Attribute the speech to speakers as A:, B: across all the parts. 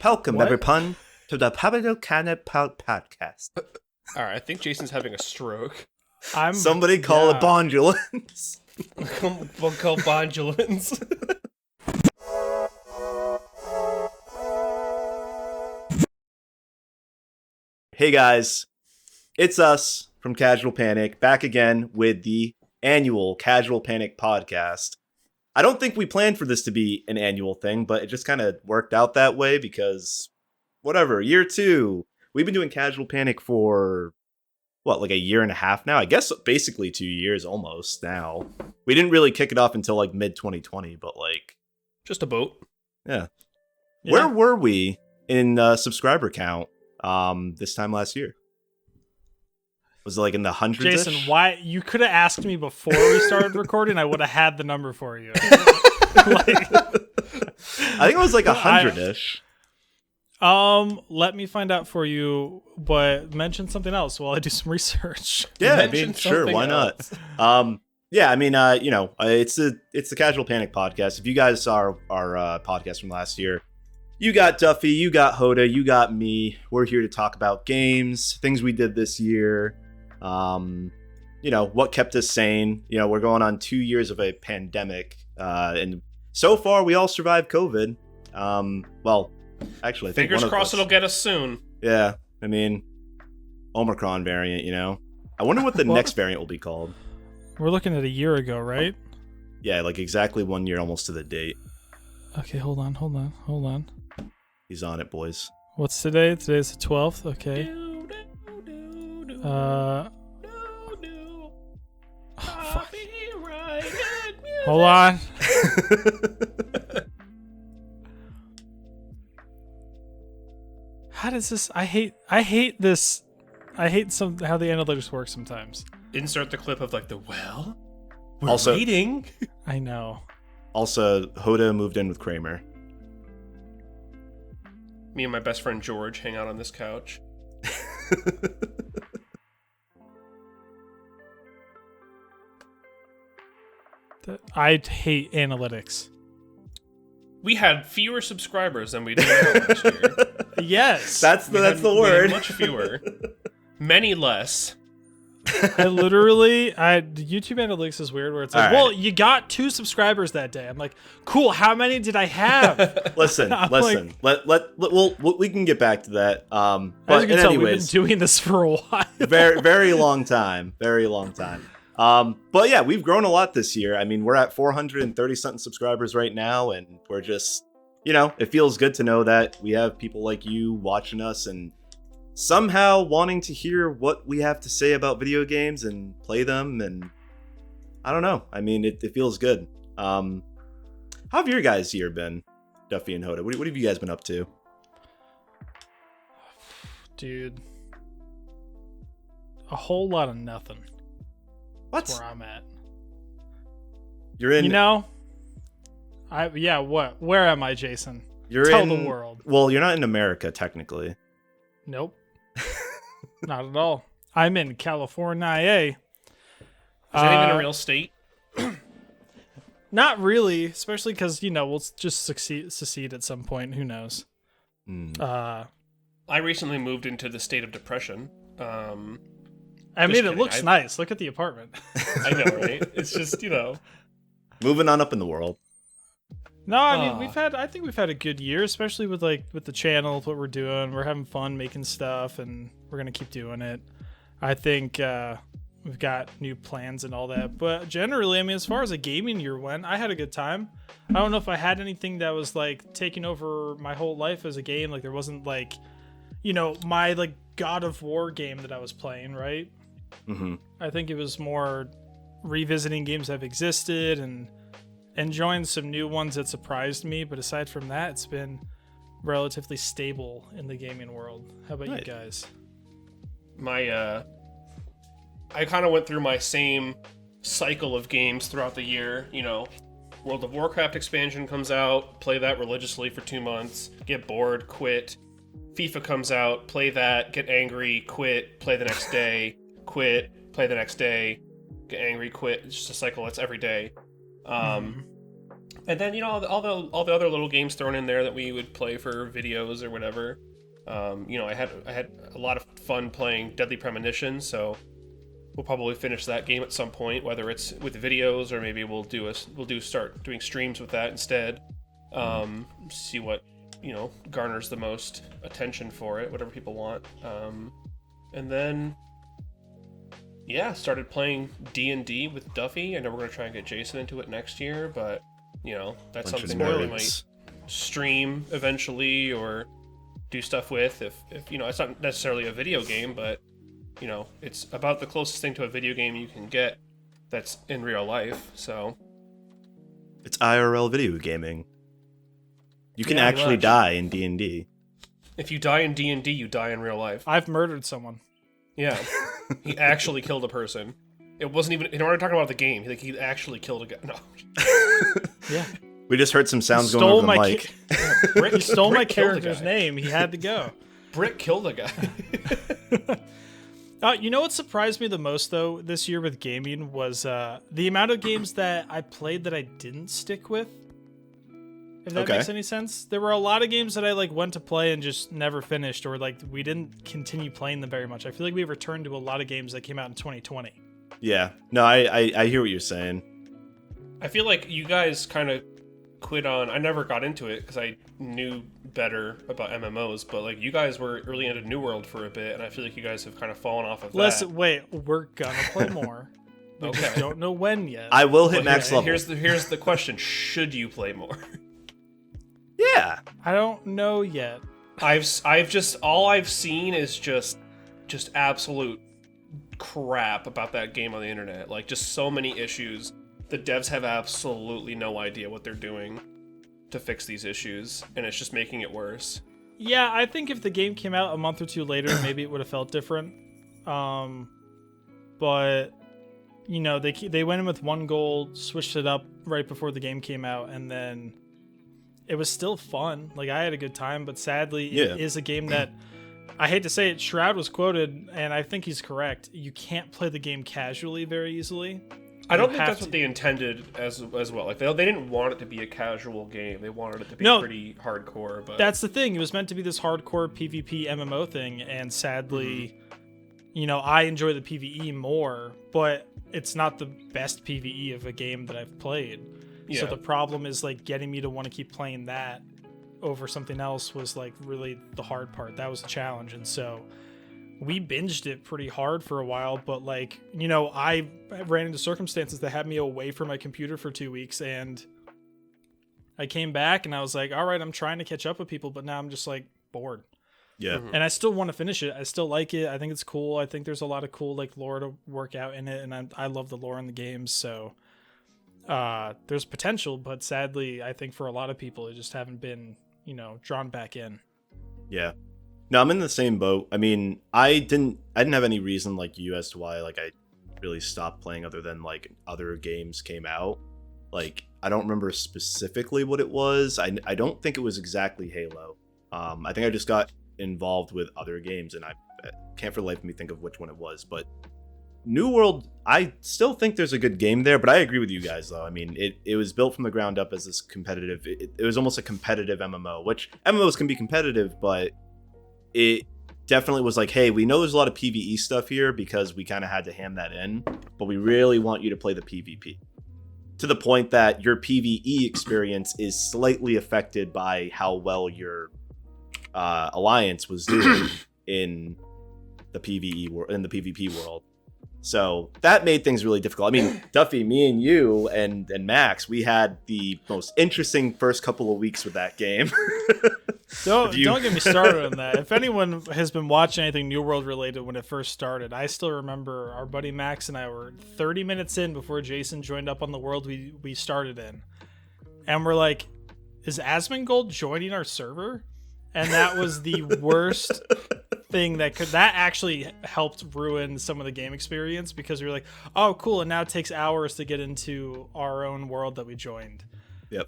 A: Welcome, everyone, to the Pablo Canet podcast.
B: All right, I think Jason's having a stroke.
A: Somebody call it bondulance.
B: We'll call bondulance.
A: Hey guys, it's us from Casual Panic, back again with the annual Casual Panic podcast. I don't think we planned for this to be an annual thing, but it just kind of worked out that way because, whatever, year 2. We've been doing Casual Panic for, like a year and a half now? I guess basically 2 years almost now. We didn't really kick it off until like mid-2020, but
B: just a boat.
A: Yeah. Where were we in subscriber count this time last year? Was it like in the hundreds?
C: Jason, why you could have asked me before we started recording? I would have had the number for you.
A: I think it was like 100-ish.
C: Let me find out for you, but mention something else while I do some research.
A: Yeah, I mean, sure, why not? Yeah, I mean, it's the Casual Panic podcast. If you guys saw our podcast from last year, you got Duffy, you got JHOTA, you got me. We're here to talk about games, things we did this year. What kept us sane. We're going on 2 years of a pandemic, and so far we all survived COVID. Actually, I think
B: fingers crossed it'll get us soon.
A: Yeah, I mean, Omicron variant. I wonder what the next variant will be called.
C: We're looking at a year ago, right?
A: Yeah, like exactly 1 year, almost to the date.
C: Okay, hold on.
A: He's on it, boys.
C: What's today? Today's the 12th. Okay. Oh, fuck. Hold on. How does this? I hate this. I hate how the analytics work sometimes.
B: Insert the clip of we're
A: also
B: waiting.
C: I know.
A: Also, JHOTA moved in with Kramer.
B: Me and my best friend George hang out on this couch.
C: I hate analytics.
B: We had fewer subscribers than we did last year.
C: Yes,
A: that's the word.
B: Much fewer. Many less.
C: I literally, the YouTube analytics is weird where it's like, well, you got 2 subscribers that day. I'm like, cool. How many did I have?
A: Listen. We can get back to that. But
C: as you can tell,
A: anyways,
C: we've been doing this for a while.
A: very long time. But yeah, we've grown a lot this year. I mean, we're at 430 something subscribers right now, and we're just, it feels good to know that we have people like you watching us and somehow wanting to hear what we have to say about video games and play them. And I don't know. I mean, it feels good. How have your guys' year been, Duffy and JHOTA? What have you guys been up to?
C: Dude, a whole lot of nothing.
A: What's
C: where I'm at?
A: You're in.
C: What? Where am I, Jason?
A: Tell
C: the world.
A: Well, you're not in America technically.
C: Nope. Not at all. I'm in California.
B: Is that even a real state?
C: Not really, especially because we'll just secede at some point. Who knows?
B: I recently moved into the state of depression.
C: I mean, it looks nice. Look at the apartment.
B: I know, right? It's just,
A: moving on up in the world.
C: No, I mean, I think we've had a good year, especially with the channel, what we're doing. We're having fun making stuff, and we're going to keep doing it. I think we've got new plans and all that. But generally, I mean, as far as a gaming year went, I had a good time. I don't know if I had anything that was taking over my whole life as a game. There wasn't my God of War game that I was playing, right?
A: Mm-hmm.
C: I think it was more revisiting games that have existed and enjoying some new ones that surprised me. But aside from that, it's been relatively stable in the gaming world. How about you guys?
B: I kind of went through my same cycle of games throughout the year. World of Warcraft expansion comes out, play that religiously for 2 months, get bored, quit. FIFA comes out, play that, get angry, quit, play the next day, quit, play the next day, get angry, quit. It's just a cycle that's every day. And then all the other little games thrown in there that we would play for videos or whatever. I had a lot of fun playing Deadly Premonition, so we'll probably finish that game at some point, whether it's with videos or maybe we'll start doing streams with that instead. See what garners the most attention for it, whatever people want. And then started playing D&D with Duffy. I know we're gonna try and get Jason into it next year, but that's something we might stream eventually or do stuff with if it's not necessarily a video game, but it's about the closest thing to a video game you can get that's in real life. So
A: it's IRL video gaming. You can actually die in D&D.
B: If you die in D&D, you die in real life.
C: I've murdered someone.
B: Yeah. He actually killed a person. It wasn't even... In order to talk about the game, he actually killed a guy. No.
C: Yeah.
A: We just heard some sounds going over the mic.
C: He stole my character's name. He had to go.
B: Brick killed a guy.
C: You know what surprised me the most, though, this year with gaming was the amount of games that I played that I didn't stick with. If that makes any sense. There were a lot of games that I went to play and just never finished, or we didn't continue playing them very much. I feel like we returned to a lot of games that came out in 2020.
A: Yeah. No, I hear what you're saying.
B: I feel like you guys kind of quit on... I never got into it because I knew better about MMOs, but you guys were really into New World for a bit, and I feel like you guys have kind of fallen off of that.
C: Wait, we're gonna play more. We just don't know when yet.
A: I will hit max level.
B: Here's the question: should you play more?
A: Yeah.
C: I don't know yet.
B: All I've seen is just absolute crap about that game on the internet. Just so many issues. The devs have absolutely no idea what they're doing to fix these issues, and it's just making it worse.
C: Yeah, I think if the game came out a month or two later, maybe it would have felt different. But they went in with one goal, switched it up right before the game came out, and then it was still fun. I had a good time, but sadly, it is a game that, I hate to say it, Shroud was quoted, and I think he's correct. You can't play the game casually very easily.
B: I don't think that's what they intended as well. They didn't want it to be a casual game. They wanted it to be pretty hardcore. But
C: that's the thing. It was meant to be this hardcore PvP MMO thing, and sadly, I enjoy the PvE more, but it's not the best PvE of a game that I've played. Yeah. So the problem is getting me to want to keep playing that over something else was really the hard part. That was the challenge, and so we binged it pretty hard for a while. But I ran into circumstances that had me away from my computer for 2 weeks, and I came back and I was like, all right, I'm trying to catch up with people, but now I'm just bored.
A: Yeah.
C: And I still want to finish it. I still like it. I think it's cool. I think there's a lot of cool lore to work out in it, and I love the lore in the games. So there's potential, but sadly, I think for a lot of people, it just haven't been, drawn back in.
A: Yeah. No, I'm in the same boat. I mean, I didn't have any reason like you as to why I really stopped playing other than other games came out. I don't remember specifically what it was. I don't think it was exactly Halo. I think I just got involved with other games, and I can't for the life of me think of which one it was. But New World, I still think there's a good game there, but I agree with you guys, though. I mean, it was built from the ground up as this competitive... It was almost a competitive MMO, which MMOs can be competitive, but it definitely was hey, we know there's a lot of PvE stuff here because we kind of had to ham that in, but we really want you to play the PvP. To the point that your PvE experience is slightly affected by how well your alliance was doing in the PvP world. So that made things really difficult. I mean, Duffy, me and you and Max, we had the most interesting first couple of weeks with that game.
C: Don't get me started on that. If anyone has been watching anything New World related when it first started, I still remember our buddy Max and I were 30 minutes in before Jason joined up on the world we started in. And we're like, is Asmongold joining our server? And that was the worst thing that actually helped ruin some of the game experience, because we were like, oh cool, and now it takes hours to get into our own world that we joined.
A: Yep.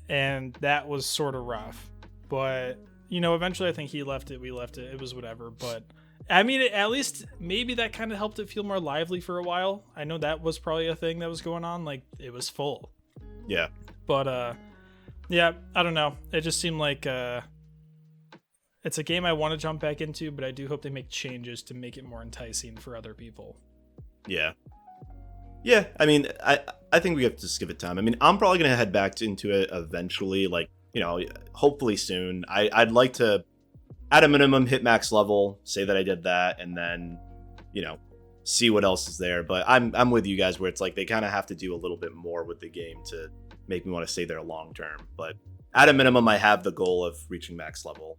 C: And that was sort of rough, but eventually I think he left it, we left it, it was whatever. But I mean, at least maybe that kind of helped it feel more lively for a while. I know that was probably a thing that was going on, it was full.
A: Yeah.
C: But yeah, I don't know. It just seemed like it's a game I want to jump back into, but I do hope they make changes to make it more enticing for other people.
A: Yeah. Yeah, I mean, I think we have to just give it time. I mean, I'm probably going to head back into it eventually, like, you know, hopefully soon. I'd like to, at a minimum, hit max level, say that I did that, and then, you know, see what else is there. But I'm with you guys where it's like they kind of have to do a little bit more with the game to make me want to stay there long term. But at a minimum, I have the goal of reaching max level,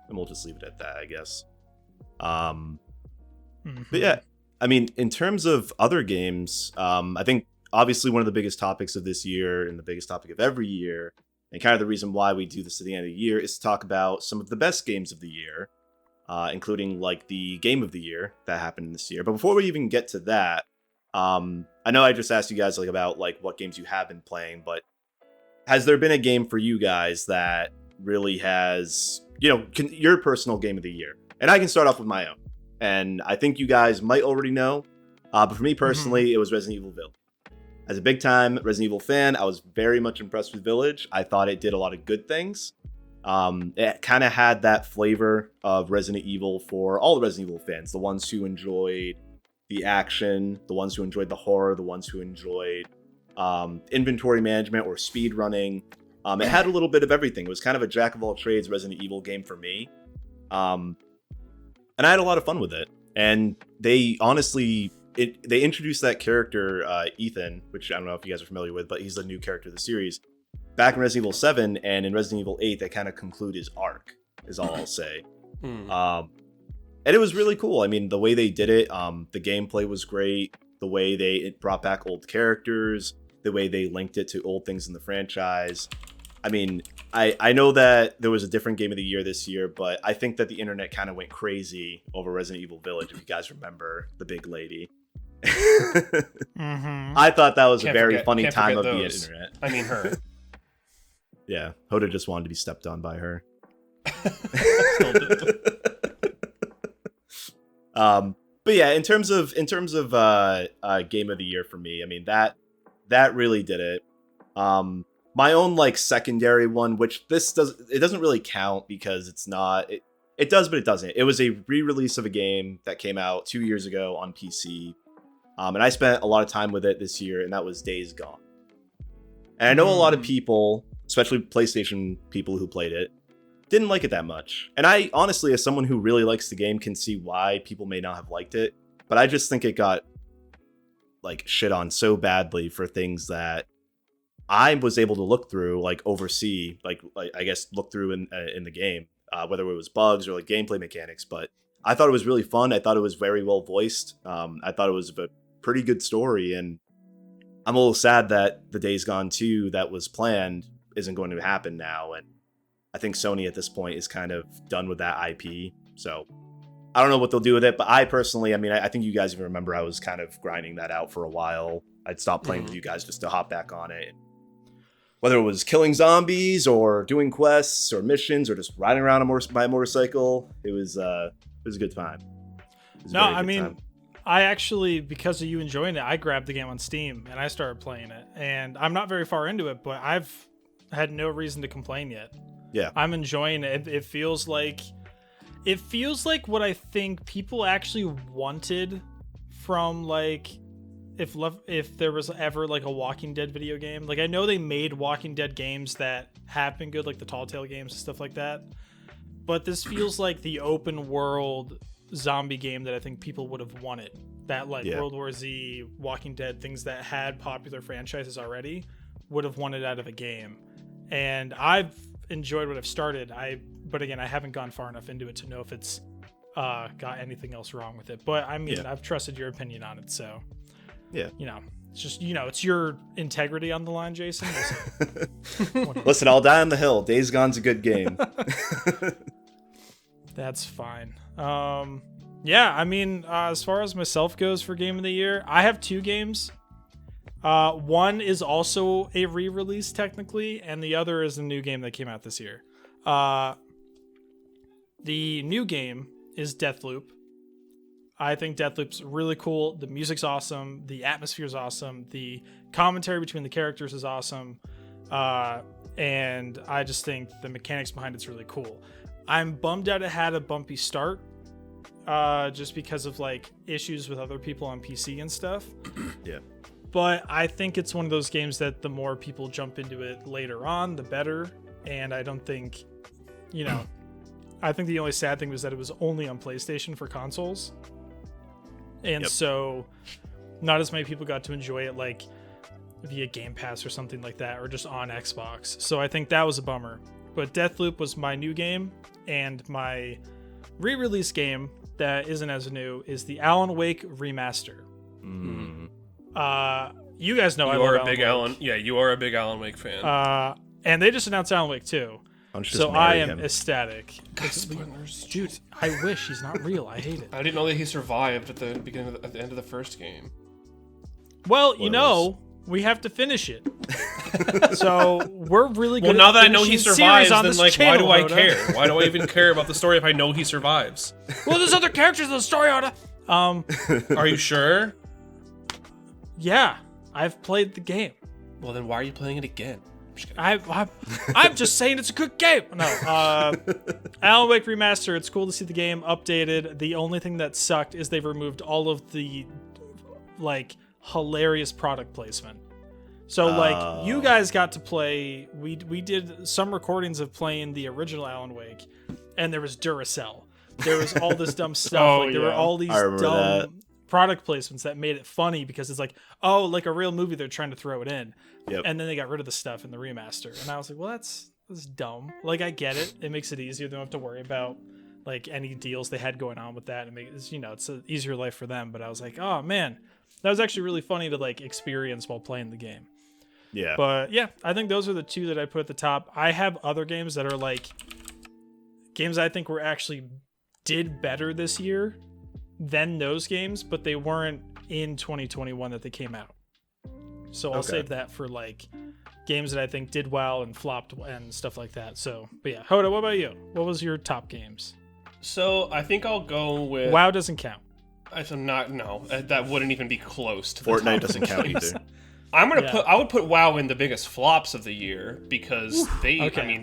A: and we'll just leave it at that, I guess. But yeah, I mean, in terms of other games, I think obviously one of the biggest topics of this year and the biggest topic of every year, and kind of the reason why we do this at the end of the year, is to talk about some of the best games of the year, including like the game of the year that happened this year. But before we even get to that, I know I just asked you guys like about like what games you have been playing, but has there been a game for you guys that really has, you know, your personal game of the year? And I can start off with my own. And I think you guys might already know. But for me personally, it was Resident Evil Village. As a big-time Resident Evil fan, I was very much impressed with Village. I thought it did a lot of good things. It kind of had that flavor of Resident Evil for all the Resident Evil fans. The ones who enjoyed the action, the ones who enjoyed the horror, the ones who enjoyed inventory management or speed running. It had a little bit of everything. It was kind of a jack-of-all-trades Resident Evil game for me. And I had a lot of fun with it. And they honestly, they introduced that character, Ethan, which I don't know if you guys are familiar with, but he's the new character of the series, back in Resident Evil 7, and in Resident Evil 8, they kind of conclude his arc, is all I'll say. And it was really cool. I mean, the way they did it, the gameplay was great. The way it brought back old characters, the way they linked it to old things in the franchise. I mean, I know that there was a different game of the year this year, but I think that the internet kind of went crazy over Resident Evil Village, if you guys remember the big lady. I thought that was a very funny time of the internet.
B: I mean, her.
A: Yeah, Hoda just wanted to be stepped on by her.
B: Still do.
A: But yeah, in terms of game of the year for me, I mean that really did it. My own like secondary one, which it doesn't really count because it's not it does, but it doesn't. It was a re-release of a game that came out 2 years ago on PC, and I spent a lot of time with it this year, and that was Days Gone. And I know a lot of people, especially PlayStation people who played it, didn't like it that much. And I honestly, as someone who really likes the game, can see why people may not have liked it. But I just think it got like shit on so badly for things that I was able to look through, like oversee, like I guess look through in the game, whether it was bugs or like gameplay mechanics. But I thought it was really fun. I thought it was very well voiced. I thought it was a pretty good story, and I'm a little sad that the Days Gone 2 that was planned isn't going to happen now. And I think Sony at this point is kind of done with that IP. So I don't know what they'll do with it, but I personally, I mean, I think you guys even remember I was kind of grinding that out for a while. I'd stopped playing with you guys just to hop back on it. Whether it was killing zombies or doing quests or missions or just riding around my motorcycle, it was a good time.
C: No, I mean, I actually, because of you enjoying it, I grabbed the game on Steam and I started playing it. And I'm not very far into it, but I've had no reason to complain yet.
A: Yeah, I'm
C: enjoying it. It feels like what I think people actually wanted from like if there was ever like a Walking Dead video game. Like I know they made Walking Dead games that have been good, like the Tall Tale games and stuff like that. But this feels like the open world zombie game that I think people would have wanted. That like World War Z, Walking Dead, things that had popular franchises already would have wanted out of a game. And I've enjoyed what I've started. But again, I haven't gone far enough into it to know if it's got anything else wrong with it. But I mean, I've trusted your opinion on it, so yeah, you know, it's just, you know, it's your integrity on the line, Jason.
A: Listen, I'll die on the hill. Days Gone's a good game.
C: That's fine. Yeah, I mean, as far as myself goes for game of the year, I have two games. One is also a re-release technically, and the other is a new game that came out this year. The new game is Deathloop. I think Deathloop's really cool. The music's awesome. The atmosphere's awesome. The commentary between the characters is awesome. And I just think the mechanics behind it's really cool. I'm bummed out it had a bumpy start, just because of like issues with other people on PC and stuff.
A: Yeah.
C: But I think it's one of those games that the more people jump into it later on, the better. And I don't think, I think the only sad thing was that it was only on PlayStation for consoles. And so not as many people got to enjoy it like via Game Pass or something like that, or just on Xbox. So I think that was a bummer. But Deathloop was my new game, and my re-release game that isn't as new is the Alan Wake Remaster.
A: Mm.
C: You guys know
B: you are a big Alan. Yeah, you are a big Alan Wake fan.
C: And they just announced Alan Wake 2. So I am ecstatic.
B: Spoilers.
C: Dude, I wish he's not real. I hate it.
B: I didn't know that he survived at the beginning at the end of the first game.
C: Well, we have to finish it. So we're really good.
B: Well, now that I know he survives, then why do I
C: JHOTA.
B: care? Why do I even care about the story if I know he survives?
C: Well, there's other characters in the story, JHOTA.
B: Are you sure?
C: Yeah, I've played the game.
B: Well, then why are you playing it again?
C: I'm just saying it's a good game. No, Alan Wake Remaster. It's cool to see the game updated. The only thing that sucked is they've removed all of the hilarious product placement. So you guys got to play. We did some recordings of playing the original Alan Wake, and there was Duracell. There was all this dumb stuff. There were all these dumb product placements that made it funny because it's like, oh, like a real movie they're trying to throw it in.
A: Yep.
C: And then they got rid of the stuff in the remaster. And I was like, well, that's dumb. Like, I get it. It makes it easier. They don't have to worry about like any deals they had going on with that. And it's an easier life for them. But I was like, oh man, that was actually really funny to like experience while playing the game.
A: Yeah.
C: But yeah, I think those are the two that I put at the top. I have other games that are like games I think were actually did better this year than those games, but they weren't in 2021 that they came out. So I'll save that for like games that I think did well and flopped and stuff like that. So, but yeah, Hoda, what about you? What was your top games?
B: So I think I'll go with
C: WoW doesn't count.
B: That wouldn't even be close to the
A: Fortnite
B: top
A: doesn't count either.
B: I would put WoW in the biggest flops of the year because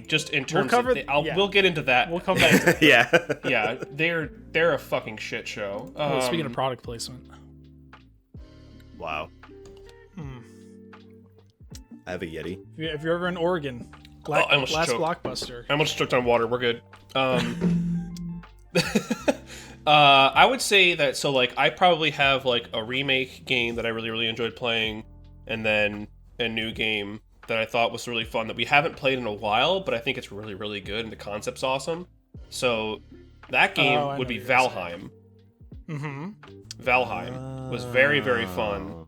B: just in terms we'll get into that.
C: We'll come back to that.
B: Yeah, they're a fucking shit show.
C: Speaking of product placement.
A: Wow. I have a Yeti.
C: If you're ever in Oregon,
B: I almost
C: last
B: choked.
C: Blockbuster.
B: I almost choked on water. We're good. I would say that I probably have like a remake game that I really, really enjoyed playing, and then a new game that I thought was really fun that we haven't played in a while, but I think it's really, really good and the concept's awesome. So that game would be Valheim.
C: Mm-hmm.
B: Valheim was very, very fun.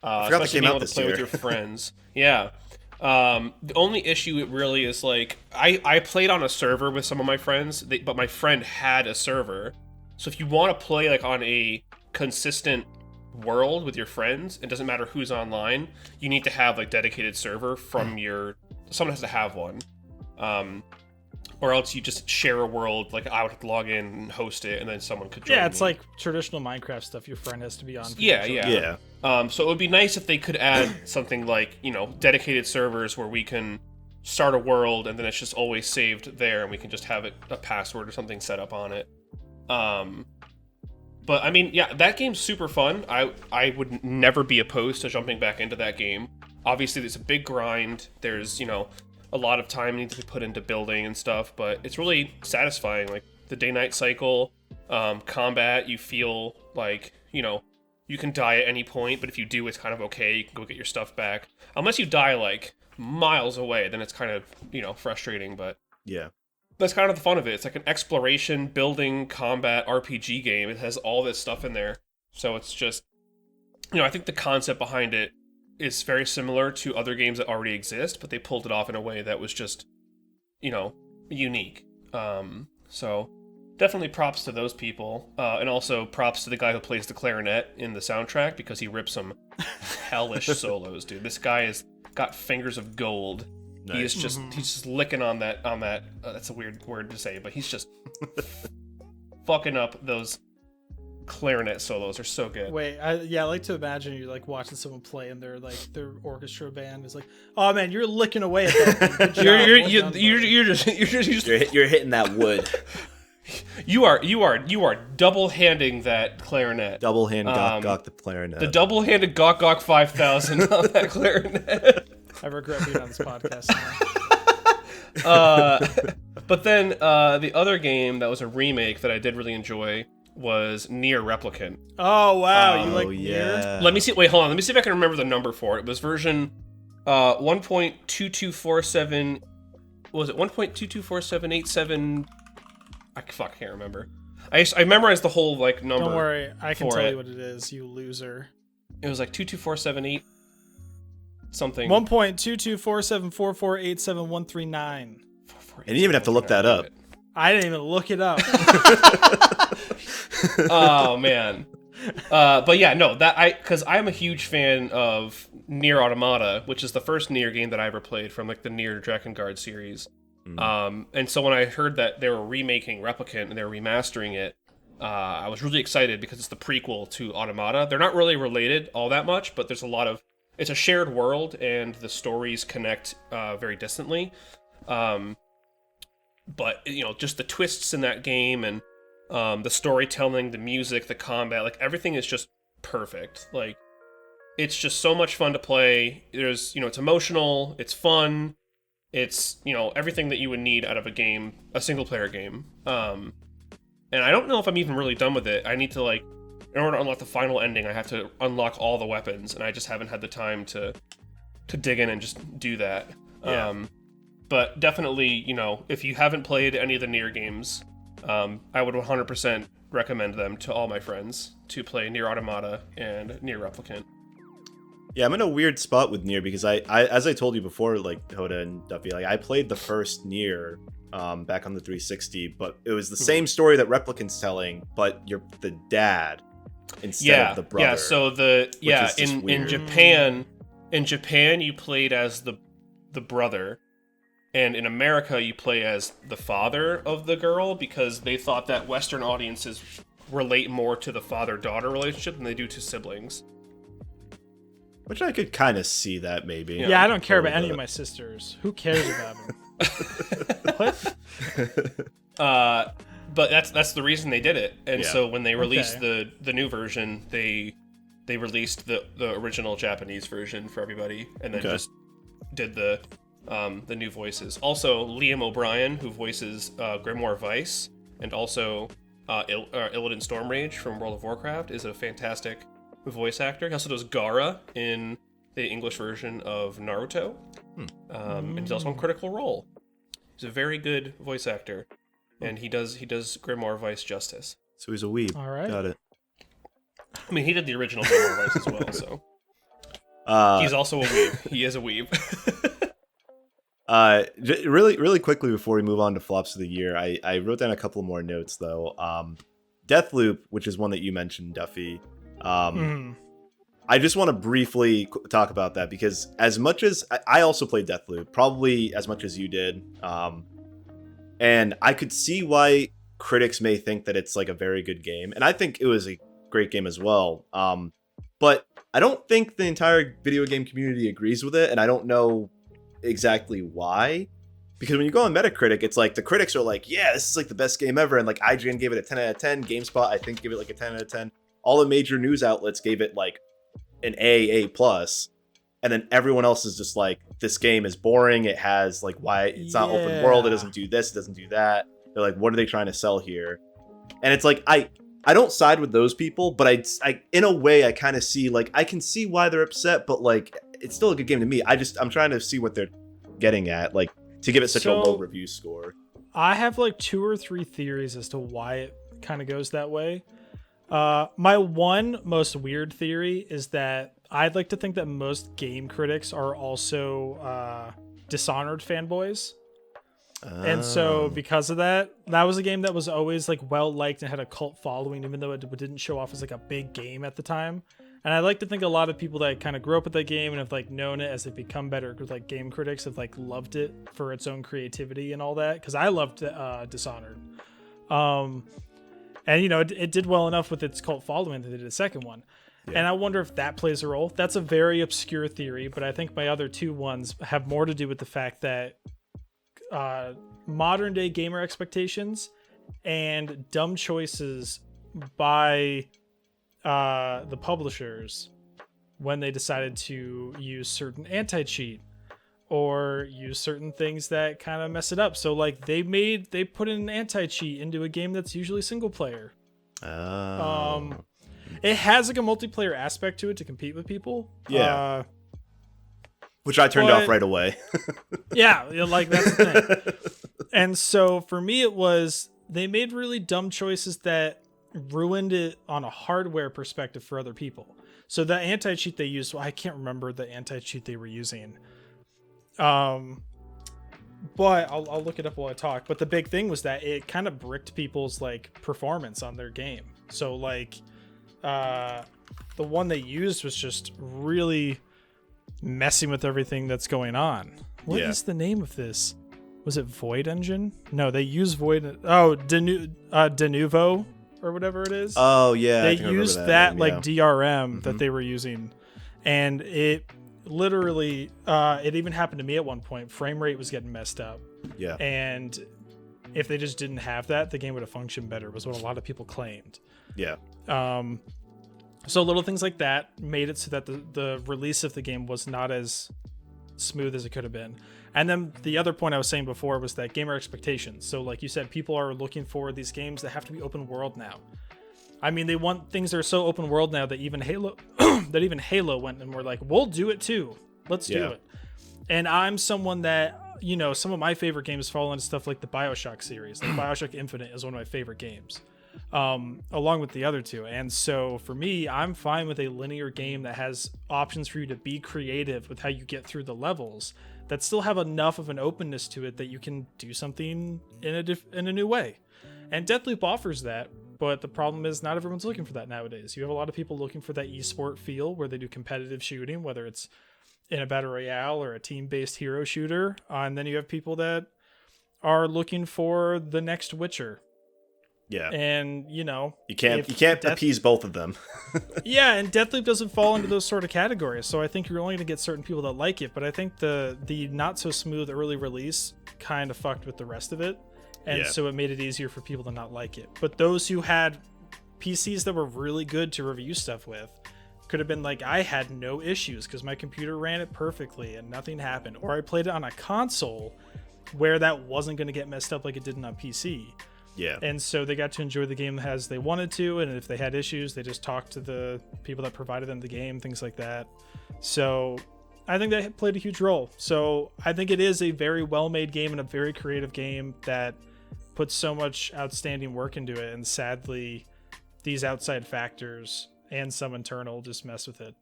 A: I forgot
B: especially
A: that came
B: being
A: out
B: able to
A: this
B: play
A: year.
B: with your friends. Yeah. The only issue it really is I played on a server with some of my friends, but my friend had a server. So if you want to play on a consistent world with your friends, it doesn't matter who's online, you need to have dedicated server from someone has to have one. Or else you just share a world, I would have to log in and host it, and then someone could join
C: Yeah, it's
B: me.
C: like traditional Minecraft stuff. Your friend has to be on.
B: Yeah. So it would be nice if they could add something dedicated servers where we can start a world and then it's just always saved there, and we can just have a password or something set up on it. But I mean, yeah, that game's super fun. I would never be opposed to jumping back into that game. Obviously, there's a big grind. There's a lot of time needs to be put into building and stuff, but it's really satisfying. The day-night cycle, combat, you feel you can die at any point, but if you do, it's kind of okay. You can go get your stuff back. Unless you die miles away, then it's kind of frustrating. But
A: Yeah.
B: that's kind of the fun of it. It's like an exploration, building, combat RPG game. It has all this stuff in there, so it's just I think the concept behind it is very similar to other games that already exist, but they pulled it off in a way that was just, unique. So definitely props to those people. And also props to the guy who plays the clarinet in the soundtrack because he rips some hellish solos, dude. This guy has got fingers of gold.
A: Nice.
B: He is just, he's just licking on that, that's a weird word to say, but he's just fucking up those clarinet solos are so good.
C: Wait, I like to imagine you're like watching someone play and their orchestra band is like, oh man, you're licking away at that thing.
A: You're hitting that wood.
B: You are double-handing that clarinet.
A: Double-hand gok the clarinet.
B: The double-handed gok 5000 on that clarinet.
C: I regret being on this podcast now.
B: But then the other game that was a remake that I did really enjoy was Nier Replicant.
C: Oh wow, you like
A: yeah.
C: Nier?
B: Let me see. Wait, hold on. Let me see if I can remember the number for it. It was version 1.2247. Was it 1.224787? I can't remember. I memorized the whole like number.
C: Don't worry, I can tell you what it is, you loser.
B: It was like 22478 something.
C: 1.224744871139.
A: And you didn't even have to look that up.
C: I didn't even look it up.
B: Oh man. But yeah, no, because I'm a huge fan of Nier Automata, which is the first Nier game that I ever played from like the Nier Drakengard series. And so when I heard that they were remaking Replicant and they were remastering it, I was really excited because it's the prequel to Automata. They're not really related all that much, but there's it's a shared world and the stories connect very distantly. But just the twists in that game and the storytelling, the music, the combat, like everything is just perfect. Like it's just so much fun to play. There's it's emotional, it's fun. It's, everything that you would need out of a game, a single-player game. And I don't know if I'm even really done with it. I need to, in order to unlock the final ending, I have to unlock all the weapons, and I just haven't had the time to dig in and just do that.
A: Yeah.
B: But definitely, if you haven't played any of the Nier games, I would 100% recommend them to all my friends to play Nier Automata and Nier Replicant.
A: Yeah, I'm in a weird spot with Nier because I as I told you before, like JHOTA and Duffy, like I played the first Nier back on the 360, but it was the same story that Replicant's telling, but you're the dad instead of the brother.
B: Yeah, so in Japan you played as the brother, and in America you play as the father of the girl because they thought that Western audiences relate more to the father-daughter relationship than they do to siblings.
A: Which I could kind of see that maybe.
C: Yeah, I don't care about any of my sisters. Who cares about them? What?
B: But that's the reason they did it. And so when they released the new version, they released the original Japanese version for everybody, and then just did the new voices. Also, Liam O'Brien, who voices Grimoire Weiss, and also Illidan Stormrage from World of Warcraft, is a fantastic voice actor. He also does Gaara in the English version of Naruto, and he's also on Critical Role. He's a very good voice actor, and he does Grimoire Weiss justice.
A: So he's a weeb.
C: All right,
A: got it.
B: I mean, he did the original Grimoire Weiss as well, so he's also a weeb. He is a weeb.
A: Really quickly before we move on to flops of the year, I wrote down a couple more notes though. Deathloop, which is one that you mentioned, Duffy. I just want to briefly talk about that because as much as I also played Deathloop, probably as much as you did, and I could see why critics may think that it's like a very good game, and I think it was a great game as well. But I don't think the entire video game community agrees with it, and I don't know exactly why. Because when you go on Metacritic, it's like the critics are like, yeah, this is like the best game ever, and like IGN gave it a 10 out of 10, GameSpot I think gave it like a 10 out of 10. All the major news outlets gave it like an A+, and then everyone else is just like, this game is boring. It has like, why it's not open world. It doesn't do this. It doesn't do that. They're like, what are they trying to sell here? And it's like, I don't side with those people, but I in a way I kind of see like, I can see why they're upset, but like, it's still a good game to me. I'm trying to see what they're getting at, like to give it such a low review score.
C: I have like 2 or 3 theories as to why it kind of goes that way. My one most weird theory is that I'd like to think that most game critics are also Dishonored fanboys. And so because of that was a game that was always like well liked and had a cult following, even though it didn't show off as like a big game at the time. And I like to think a lot of people that kind of grew up with that game and have like known it as they become better like game critics have like loved it for its own creativity and all that. Because I loved Dishonored. And, you know, it did well enough with its cult following that they did a second one. Yeah. And I wonder if that plays a role. That's a very obscure theory, but I think my other two ones have more to do with the fact that modern day gamer expectations and dumb choices by the publishers when they decided to use certain anti-cheat or use certain things that kind of mess it up. So like they put in an anti-cheat into a game that's usually single player. It has like a multiplayer aspect to it to compete with people.
A: Yeah. Which I turned off right away.
C: Yeah, like that's the thing. And so for me, it was they made really dumb choices that ruined it on a hardware perspective for other people. So the anti-cheat they used, well, I can't remember the anti-cheat they were using. But I'll look it up while I talk. But the big thing was that it kind of bricked people's like performance on their game. So like the one they used was just really messing with everything that's going on. What is the name of this? Was it Void Engine? No, they use Void. Oh, Denuvo or whatever it is.
A: Oh yeah,
C: they used that name, like DRM that they were using, and it literally it even happened to me at one point. Frame rate was getting messed up.
A: Yeah,
C: and if they just didn't have that, the game would have functioned better. Was what a lot of people claimed.
A: Yeah.
C: So little things like that made it so that the release of the game was not as smooth as it could have been. And then the other point I was saying before was that gamer expectations. So like you said, people are looking for these games that have to be open world now. I mean, they want things that are so open world now that even Halo went and were like, we'll do it too. Let's do it. And I'm someone that, you know, some of my favorite games fall into stuff like the BioShock series. Like BioShock Infinite is one of my favorite games. Along with the other two. And so for me, I'm fine with a linear game that has options for you to be creative with how you get through the levels that still have enough of an openness to it that you can do something in a new way. And Deathloop offers that, but the problem is not everyone's looking for that nowadays. You have a lot of people looking for that esport feel where they do competitive shooting, whether it's in a battle royale or a team-based hero shooter. And then you have people that are looking for the next Witcher.
A: Yeah, and
C: you know
A: you can't appease both of them.
C: Yeah, and Deathloop doesn't fall into those sort of categories. So I think you're only going to get certain people that like it. But I think the not so smooth early release kind of fucked with the rest of it, and so it made it easier for people to not like it. But those who had PCs that were really good to review stuff with could have been like, I had no issues because my computer ran it perfectly and nothing happened, or I played it on a console where that wasn't going to get messed up like it did on PC.
A: Yeah.
C: And so they got to enjoy the game as they wanted to, and if they had issues, they just talked to the people that provided them the game, things like that. So I think that played a huge role. So I think it is a very well-made game and a very creative game that puts so much outstanding work into it, and sadly, these outside factors and some internal just mess with it.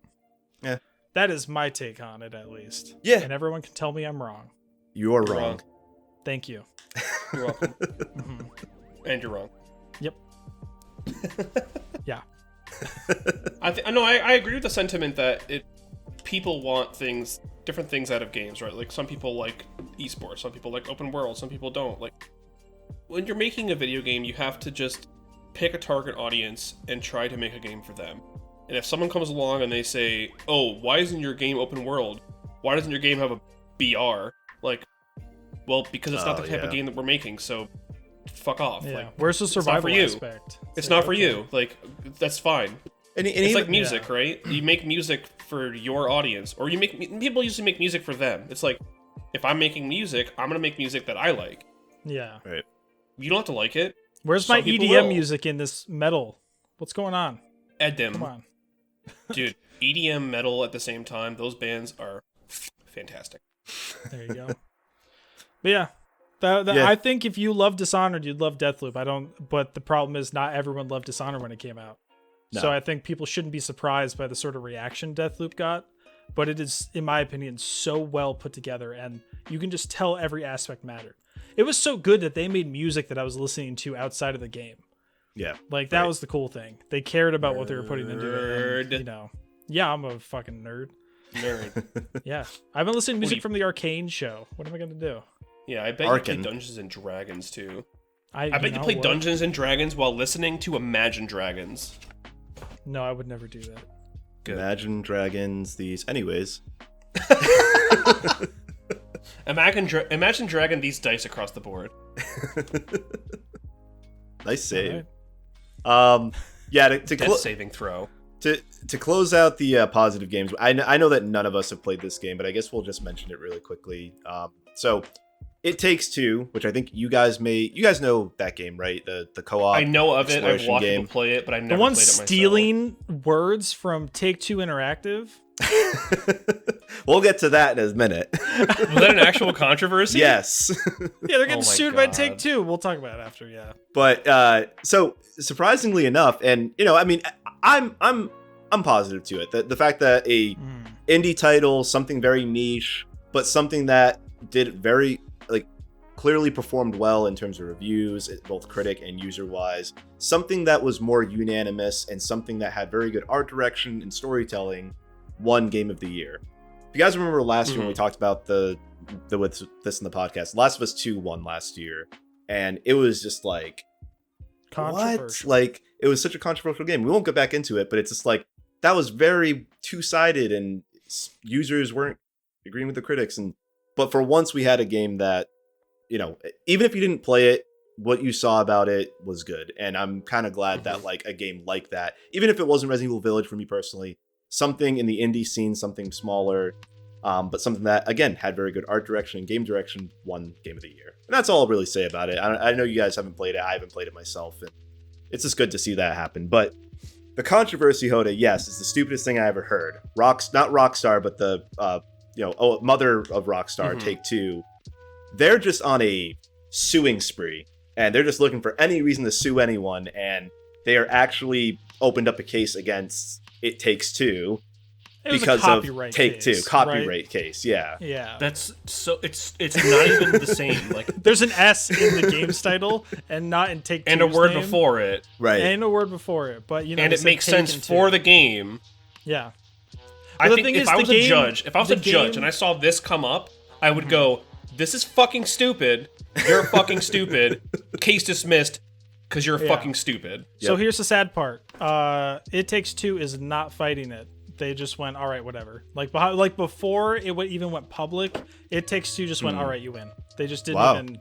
A: Yeah.
C: That is my take on it, at least.
A: Yeah.
C: And everyone can tell me I'm wrong.
A: You are wrong.
C: Thank you.
B: You're welcome. And you're wrong.
C: Yep. Yeah.
B: I agree with the sentiment that people want different things out of games, right? Like some people like esports, some people like open world, some people don't. Like when you're making a video game, you have to just pick a target audience and try to make a game for them. And if someone comes along and they say, "Oh, why isn't your game open world? Why doesn't your game have a BR?" Like, well, because it's not the type of game that we're making, so fuck off.
C: Yeah.
B: Like,
C: where's the survival aspect?
B: It's not for you. Like, that's fine.
A: And
B: it's like music, right? You make music for your audience, or people usually make music for them. It's like, if I'm making music, I'm gonna make music that I like.
C: Yeah.
A: Right.
B: You don't have to like it.
C: Where's my EDM music in this metal? What's going on?
B: Edem.
C: Come on.
B: Dude, EDM metal at the same time, those bands are fantastic.
C: There you go. But yeah. I think if you love Dishonored, you'd love Deathloop. But the problem is not everyone loved Dishonored when it came out. No. So I think people shouldn't be surprised by the sort of reaction Deathloop got. But it is, in my opinion, so well put together, and you can just tell every aspect mattered. It was so good that they made music that I was listening to outside of the game.
A: Yeah.
C: Like, that was the cool thing. They cared about what they were putting into it. And, yeah, I'm a fucking nerd. Yeah. I've been listening to music from the Arcane show. What am I going to do?
B: Yeah, I bet you play Dungeons and Dragons too. I bet you play Dungeons and Dragons while listening to Imagine Dragons.
C: No, I would never do that.
A: Good. Imagine Dragons, anyways.
B: Imagine Dragon these dice across the board.
A: Nice save. Right. Yeah,
B: Death saving throw.
A: To close out the positive games, I know that none of us have played this game, but I guess we'll just mention it really quickly. So, It Takes Two, which I think you guys know that game, right? The co-op.
B: I know of it. I've watched people play it, but I never played it myself.
C: The one stealing words from Take-Two Interactive.
A: We'll get to that in a minute.
B: Was that an actual controversy?
A: Yes.
C: Yeah, they're getting sued by Take-Two. We'll talk about it after, yeah.
A: But so surprisingly enough, and I mean, I'm positive to it. The fact that a indie title, something very niche, but something that did very clearly performed well in terms of reviews, both critic and user wise, something that was more unanimous and something that had very good art direction and storytelling, won Game of the Year. If you guys remember last year when we talked about with this in the podcast, Last of Us 2 won last year, and it was just like, what? Like, it was such a controversial game. We won't get back into it, but it's just that was very two-sided, and users weren't agreeing with the critics. But for once, we had a game that, even if you didn't play it, what you saw about it was good. And I'm kind of glad that a game like that, even if it wasn't Resident Evil Village for me personally, something in the indie scene, something smaller, but something that, again, had very good art direction and game direction, won Game of the Year. And that's all I'll really say about it. I know you guys haven't played it. I haven't played it myself. And it's just good to see that happen. But the controversy, JHOTA, yes, is the stupidest thing I ever heard. Not Rockstar, but the mother of Rockstar, Take-Two. They're just on a suing spree, and they're just looking for any reason to sue anyone, and they are actually opened up a case against It Takes Two because of Take-Two copyright case. Yeah.
B: That's so it's not even the same.
C: There's an S in the game's title and not in Take-Two's
B: and a word
C: name.
B: before it,
A: right?
C: And a word before it, but and
B: it makes sense for the game.
C: Yeah.
B: I think if I was a judge and I saw this come up, I would go, "This is fucking stupid. You're fucking stupid. Case dismissed because you're fucking stupid."
C: Yep. So here's the sad part. It Takes Two is not fighting it. They just went, all right, whatever. Before it even went public, It Takes Two just went, all right, you win. They just didn't even.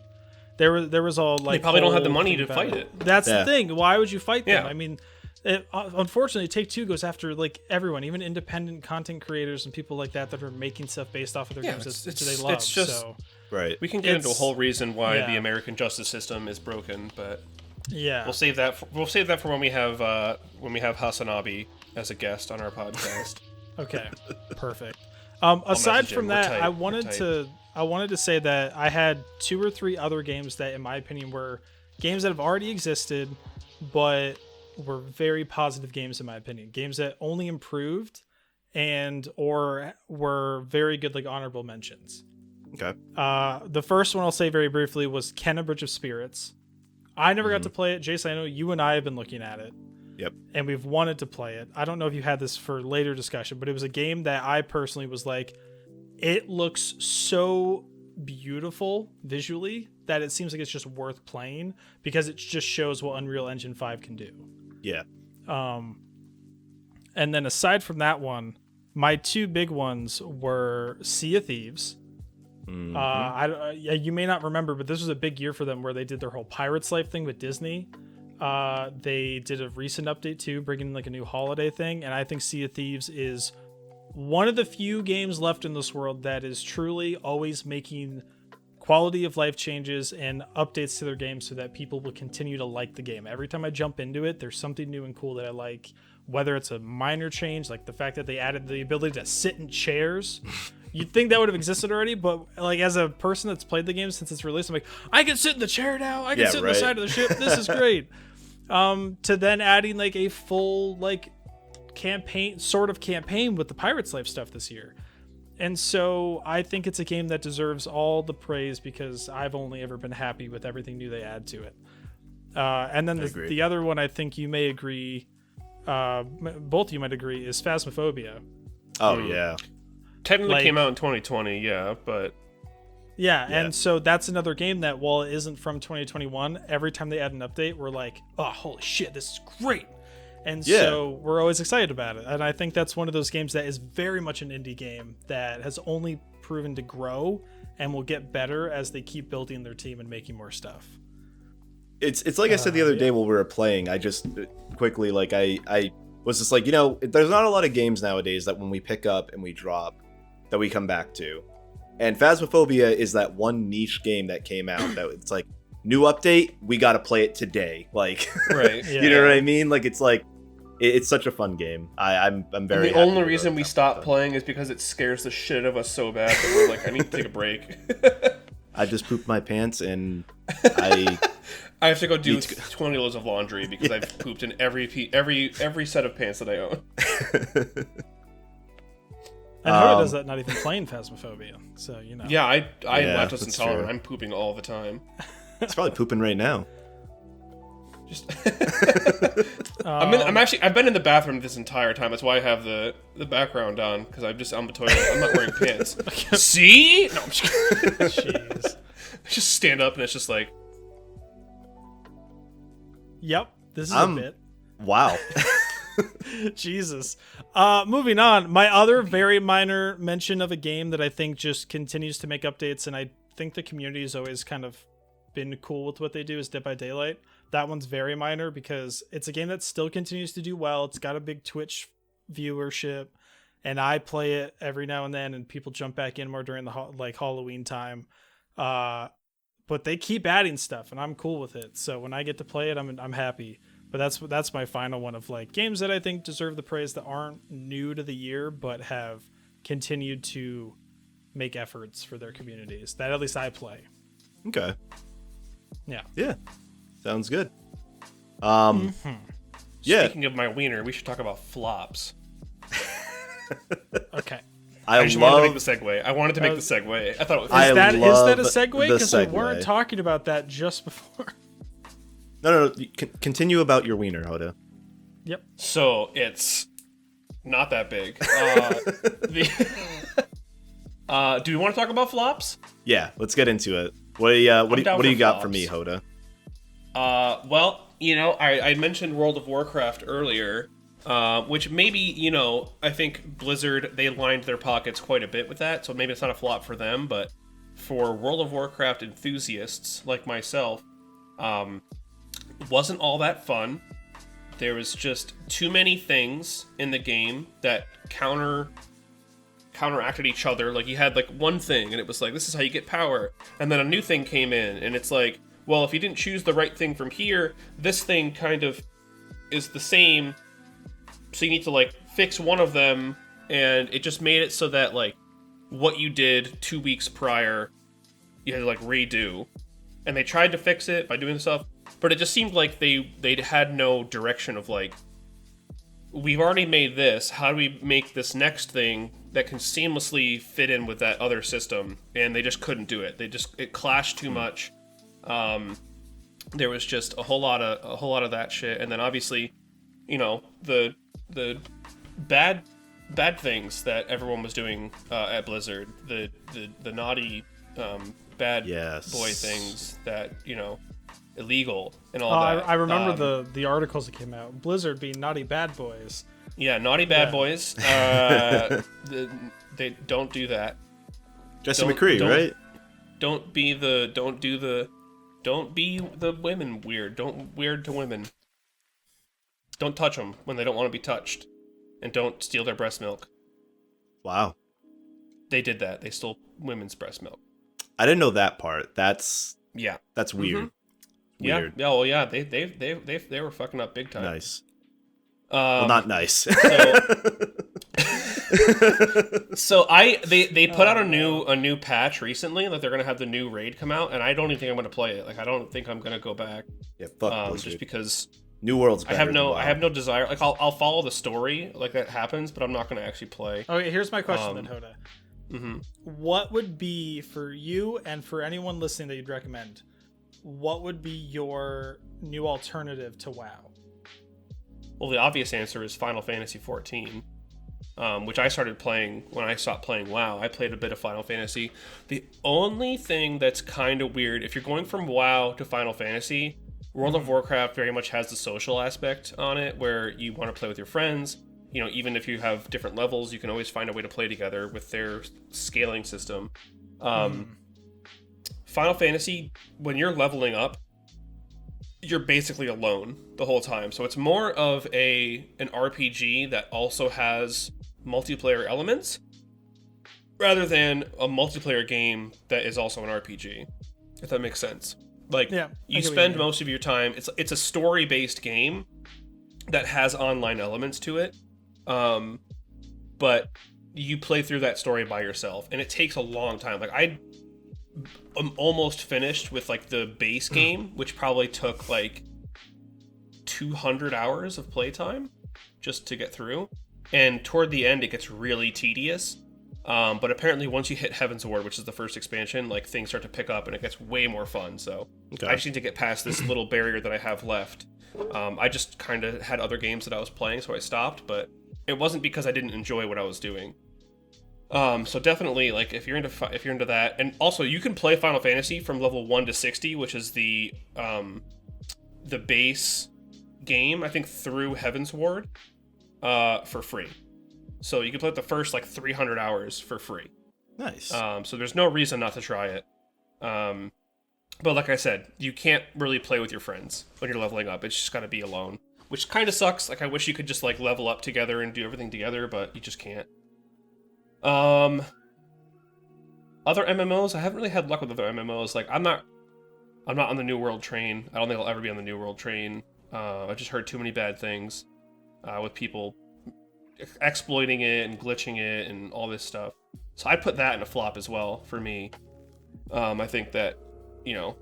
C: There was all
B: they probably don't have the money to fight it.
C: That's the thing. Why would you fight them? I mean, unfortunately, Take-Two goes after everyone, even independent content creators and people like that are making stuff based off of their games that they love.
B: It's just,
A: right.
B: We can get into a whole reason why the American justice system is broken, but we'll save that. We'll save that for when we have Hasanabi as a guest on our podcast.
C: Okay, perfect. Aside from that, I wanted to say that I had 2 or 3 other games that, in my opinion, were games that have already existed, but were very positive games in my opinion. Games that only improved or were very good, honorable mentions.
A: Okay.
C: The first one I'll say very briefly was Kenna Bridge of Spirits. I never got to play it. Jason, I know you and I have been looking at it.
A: Yep.
C: And we've wanted to play it. I don't know if you had this for later discussion, but it was a game that I personally was it looks so beautiful visually that it seems like it's just worth playing because it just shows what Unreal Engine 5 can do.
A: Yeah.
C: And then aside from that one, my 2 big ones were Sea of Thieves. You may not remember, but this was a big year for them where they did their whole Pirates Life thing with Disney. They did a recent update too, bringing a new holiday thing, and I think Sea of Thieves is one of the few games left in this world that is truly always making quality of life changes and updates to their game so that people will continue to like the game. Every time I jump into it, there's something new and cool that I like, whether it's a minor change, like the fact that they added the ability to sit in chairs. You'd think that would have existed already, but as a person that's played the game since its release, I'm I can sit in the chair now. I can sit on the side of the ship. This is great. To then adding a full campaign with the Pirates Life stuff this year. And so I think it's a game that deserves all the praise because I've only ever been happy with everything new they add to it. And then the other one I think you may agree, both of you might agree, is Phasmophobia.
A: Oh, yeah.
B: Technically came out in 2020, yeah, but
C: Yeah,
A: Yeah.
C: and so that's another game that, while it isn't from 2021, every time they add an update, we're like, oh, holy shit, this is great. And so we're always excited about it. And I think that's one of those games that is very much an indie game that has only proven to grow and will get better as they keep building their team and making more stuff.
A: It's like I said the other day while we were playing, I just quickly, like, I was just like, there's not a lot of games nowadays that when we pick up and we drop, that we come back to. And Phasmophobia is that one niche game that came out that it's like, new update, we got to play it today. Like,
B: right.
A: You know what I mean? Like, it's like, it's such a fun game. I'm very
B: and the only reason we stopped playing is because it scares the shit out of us so bad that we're like, I need to take a break.
A: I just pooped my pants and I
B: have to go do 20 loads of laundry because I've pooped in every set of pants that I own.
C: And Hoda does that not even playing Phasmophobia, so
B: Yeah, I'm lactose intolerant. I'm pooping all the time.
A: It's probably pooping right now.
B: Just I've been in the bathroom this entire time. That's why I have the background on, because I'm just on the toilet. I'm not wearing pants. See? No, I'm just kidding.
C: Jeez.
B: Just stand up and it's just like,
C: yep, this is a bit.
A: Wow.
C: Jesus. Moving on. My other very minor mention of a game that I think just continues to make updates, and I think the community has always kind of been cool with what they do, is Dead by Daylight. That one's very minor because it's a game that still continues to do well. It's got a big Twitch viewership, and I play it every now and then, and people jump back in more during the Halloween time. But they keep adding stuff, and I'm cool with it. So when I get to play it, I'm happy. But that's my final one of like games that I think deserve the praise that aren't new to the year, but have continued to make efforts for their communities that at least I play.
A: Okay.
C: Yeah.
A: Sounds good.
B: Yeah. Speaking of my wiener, we should talk about flops.
C: Okay.
A: I
B: just wanted to make the segue. I wanted to make the segue. I thought it was.
C: Is that a segue? Because we weren't talking about that just before.
A: No. Continue about your wiener, Hoda.
C: Yep.
B: So it's not that big. Do we want to talk about flops?
A: Yeah, let's get into it. What do you got for me, Hoda?
B: Well, I mentioned World of Warcraft earlier, which maybe, I think Blizzard, they lined their pockets quite a bit with that, so maybe it's not a flop for them, but for World of Warcraft enthusiasts like myself, wasn't all that fun. There was just too many things in the game that counteracted each other. Like, you had like one thing and it was like, this is how you get power, and then a new thing came in and it's like, well, if you didn't choose the right thing from here, this thing kind of is the same, so you need to like fix one of them. And it just made it so that like what you did 2 weeks prior you had to like redo, and they tried to fix it by doing stuff, but it just seemed like they had no direction of like, we've already made this, how do we make this next thing that can seamlessly fit in with that other system? And they just couldn't do it. It clashed too much. There was just a whole lot of that shit. And then obviously, the bad things that everyone was doing at Blizzard, the naughty bad boy things that, illegal and all that.
C: I remember the articles that came out. Blizzard being naughty bad boys.
B: Yeah, naughty bad boys. They don't do that.
A: Jesse McCree, right?
B: Don't be the women weird. Don't weird to women. Don't touch them when they don't want to be touched, and don't steal their breast milk.
A: Wow.
B: They did that. They stole women's breast milk.
A: I didn't know that part. That's weird.
B: Mm-hmm.
A: Weird.
B: Yeah. Well, yeah. They were fucking up big time.
A: Nice. Well, not nice.
B: So they put out a new patch recently that they're gonna have the new raid come out, and I don't even think I'm gonna play it. Like, I don't think I'm gonna go back.
A: Yeah, fuck Blizzard.
B: Just because
A: New World's better.
B: I have no desire. Like, I'll follow the story, like that happens, but I'm not gonna actually play.
C: Okay, here's my question then, Hoda.
B: Mm-hmm.
C: What would be, for you and for anyone listening that you'd recommend, what would be your new alternative to WoW?
B: Well, the obvious answer is Final Fantasy XIV. which I started playing when I stopped playing WoW. I played a bit of Final Fantasy. The only thing that's kind of weird, if you're going from WoW to Final Fantasy, World of Warcraft very much has the social aspect on it, where you want to play with your friends. You know, even if you have different levels, you can always find a way to play together with their scaling system. Final Fantasy, when you're leveling up, you're basically alone the whole time. So it's more of an RPG that also has multiplayer elements, rather than a multiplayer game that is also an RPG, if that makes sense. Like, you spend most of your time, it's a story-based game that has online elements to it, but you play through that story by yourself, and it takes a long time. Like, I'm almost finished with like the base game, which probably took like 200 hours of playtime just to get through, and toward the end it gets really tedious. But apparently once you hit Heaven's Ward, which is the first expansion, like things start to pick up and it gets way more fun. So I just need to get past this little barrier that I have left. I just kind of had other games that I was playing, so I stopped, but it wasn't because I didn't enjoy what I was doing. So definitely, like, if you're into that, and also you can play Final Fantasy from level 1 to 60, which is the base game, I think, through Heaven's Ward, for free. So you can play the first like 300 hours for free.
A: Nice.
B: So there's no reason not to try it. But like I said, you can't really play with your friends when you're leveling up. It's just got to be alone, which kind of sucks. Like, I wish you could just like level up together and do everything together, but you just can't. Other MMOs, I haven't really had luck with other MMOs. Like, I'm not on the New World train. I don't think I'll ever be on the New World train. I just heard too many bad things with people exploiting it and glitching it and all this stuff. So I'd put that in a flop as well for me. I think that, you know,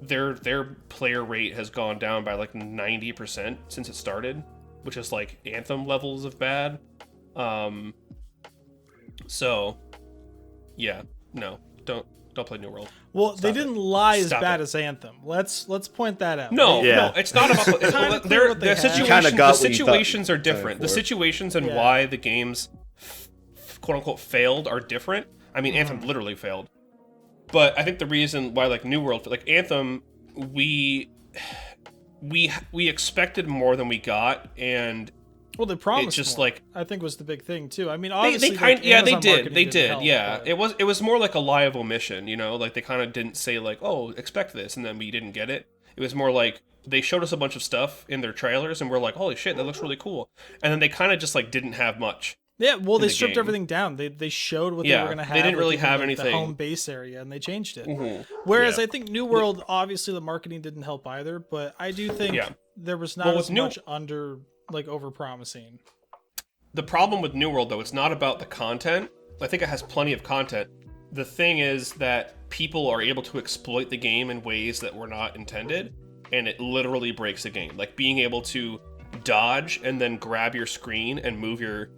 B: their player rate has gone down by like 90% since it started, which is like Anthem levels of bad. So, yeah, no, don't play New World.
C: Well,
B: Stop
C: they
B: it.
C: didn't lie as
B: Stop
C: bad
B: it.
C: as Anthem. Let's point that out.
B: No,
A: Yeah.
B: no, it's not about the situations are different. The situations and why the games quote unquote failed are different. I mean, Anthem literally failed. But I think the reason why like New World, like Anthem, we expected more than we got, and
C: well, they promised
B: just
C: more,
B: like,
C: I think was the big thing too. I mean, obviously,
B: they
C: Amazon
B: did,
C: marketing didn't help,
B: yeah.
C: but
B: It was more like a lie of omission, you know, like they kind of didn't say like, oh, expect this, and then we didn't get it. It was more like they showed us a bunch of stuff in their trailers, and we're like, holy shit, that looks really cool, and then they kind of just like didn't have much.
C: Yeah, well, they
B: the
C: stripped
B: game.
C: everything down. They showed what they were going to have.
B: They didn't really
C: even,
B: have
C: like,
B: anything.
C: the home base area, and they changed it.
B: Mm-hmm.
C: Whereas
A: Yeah.
C: I think New World, obviously, the marketing didn't help either. But I do think there was not as much over promising.
B: The problem with New World, though, it's not about the content. I think it has plenty of content. The thing is that people are able to exploit the game in ways that were not intended, and it literally breaks the game. Like being able to dodge and then grab your screen and move your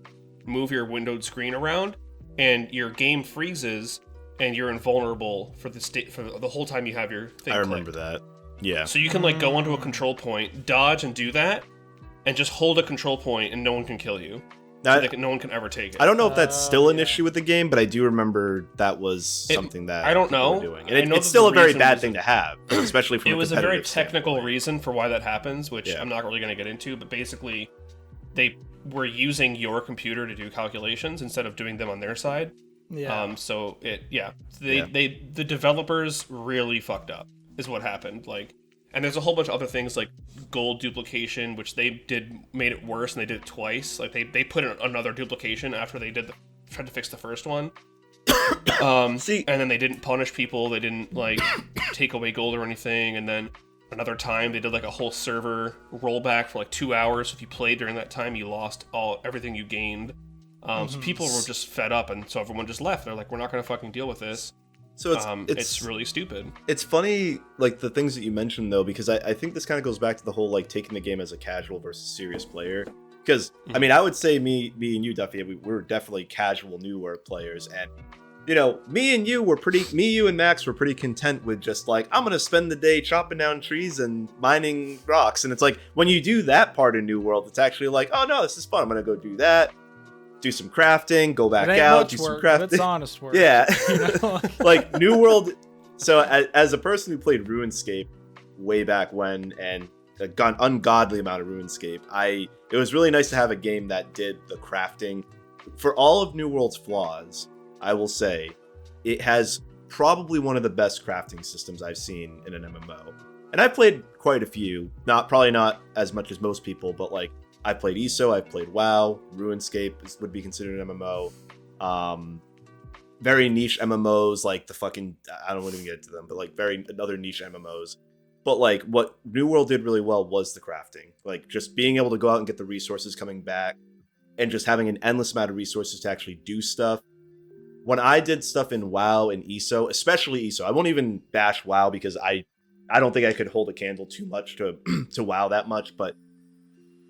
B: windowed screen around, and your game freezes and you're invulnerable for the whole time you have your thing.
A: I remember that. Yeah.
B: So you can like go onto a control point, dodge and do that, and just hold a control point and no one can kill you. No one can ever take it.
A: I don't know if that's still an issue with the game, but I do remember that was something that
B: I don't
A: people
B: know.
A: were doing. And it's still a very bad thing to have, especially from
B: it was a very
A: competitive
B: technical
A: standpoint.
B: reason for why that happens, which I'm not really going to get into, but basically they were using your computer to do calculations instead of doing them on their side.
C: Yeah.
B: The developers really fucked up is what happened. Like, and there's a whole bunch of other things like gold duplication, which they made it worse, and they did it twice. Like they put in another duplication after they tried to fix the first one. And then they didn't punish people. They didn't like take away gold or anything. And then another time they did like a whole server rollback for like 2 hours. If you played during that time, you lost everything you gained. So people were just fed up, and so everyone just left. They're like, we're not going to fucking deal with this.
A: So
B: it's really stupid.
A: It's funny, like the things that you mentioned though, because I think this kind of goes back to the whole like taking the game as a casual versus serious player. Because I mean, I would say me and you, Duffy, we're definitely casual New World players, and you know, me, you, and Max were pretty content with just like, I'm gonna spend the day chopping down trees and mining rocks, and it's like when you do that part of New World, it's actually like, oh no, this is fun. I'm gonna go do that. do some crafting, go back
C: It ain't
A: out,
C: much
A: do some
C: work, but
A: crafting.
C: it's honest work.
A: Yeah.
C: You know?
A: Like New World. So as a person who played RuneScape way back when and an ungodly amount of RuneScape, it was really nice to have a game that did the crafting. For all of New World's flaws, I will say it has probably one of the best crafting systems I've seen in an MMO. And I've played quite a few, probably not as much as most people, but like I've played ESO, I've played WoW, RuneScape would be considered an MMO. Very niche MMOs like the fucking, I don't want to even get into them, but like very other niche MMOs. But like what New World did really well was the crafting. Like just being able to go out and get the resources coming back and just having an endless amount of resources to actually do stuff. When I did stuff in WoW and ESO, especially ESO, I won't even bash WoW because I don't think I could hold a candle too much to WoW that much, but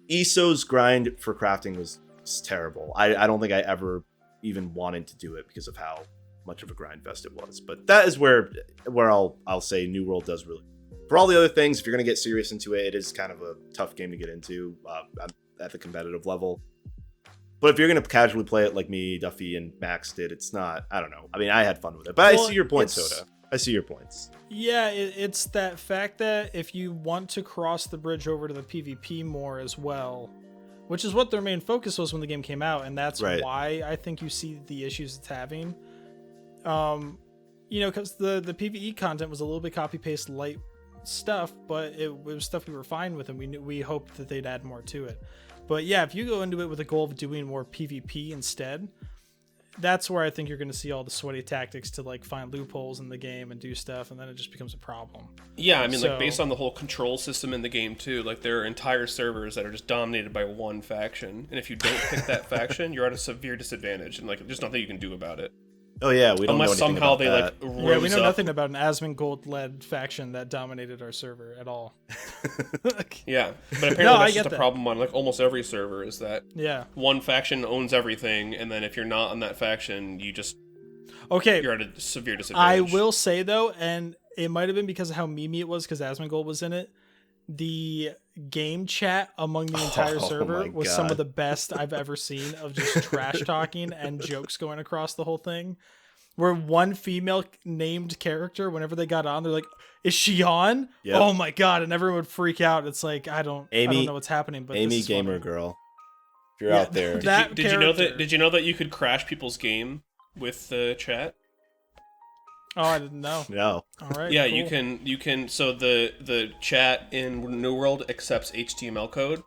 A: ESO's grind for crafting was terrible. I don't think I ever even wanted to do it because of how much of a grind fest it was. But that is where I'll say New World does really. For all the other things, if you're going to get serious into it, it is kind of a tough game to get into at the competitive level. But if you're going to casually play it like me, Duffy, and Max did, it's not, I don't know. I mean, I had fun with it. But I see your point, Soda. I see your points.
C: Yeah, it's that fact that if you want to cross the bridge over to the PvP more as well, which is what their main focus was when the game came out, and that's
A: right.
C: why I think you see the issues it's having. Because the PvE content was a little bit copy-paste light stuff, but it was stuff we were fine with, and we hoped that they'd add more to it. But yeah, if you go into it with a goal of doing more PvP instead, that's where I think you're going to see all the sweaty tactics to like find loopholes in the game and do stuff, and then it just becomes a problem.
B: Yeah, I mean, like based on the whole control system in the game too, like there are entire servers that are just dominated by one faction, and if you don't pick that faction, you're at a severe disadvantage, and like there's nothing you can do about it.
A: Oh yeah, we don't know anything
B: somehow
A: about
B: they
A: that.
C: Yeah, we know nothing about an Asmongold-led faction that dominated our server at all.
B: Yeah, but apparently that's just a problem on like almost every server is that one faction owns everything, and then if you're not on that faction, you're at a severe disadvantage.
C: I will say though, and it might have been because of how memey it was, because Asmongold was in it, the game chat among the entire server was some of the best I've ever seen of just trash talking and jokes going across the whole thing. Where one female named character, whenever they got on, they're like, "Is she on?" Yep. Oh my god! And everyone would freak out. It's like I don't know what's happening. But
A: Amy Gamer
C: funny.
A: Girl, if you're out there,
B: did you know that you could crash people's game with the chat?
C: Oh, I didn't know.
A: No.
C: All right.
B: Yeah,
C: cool.
B: you can. So the chat in New World accepts HTML code.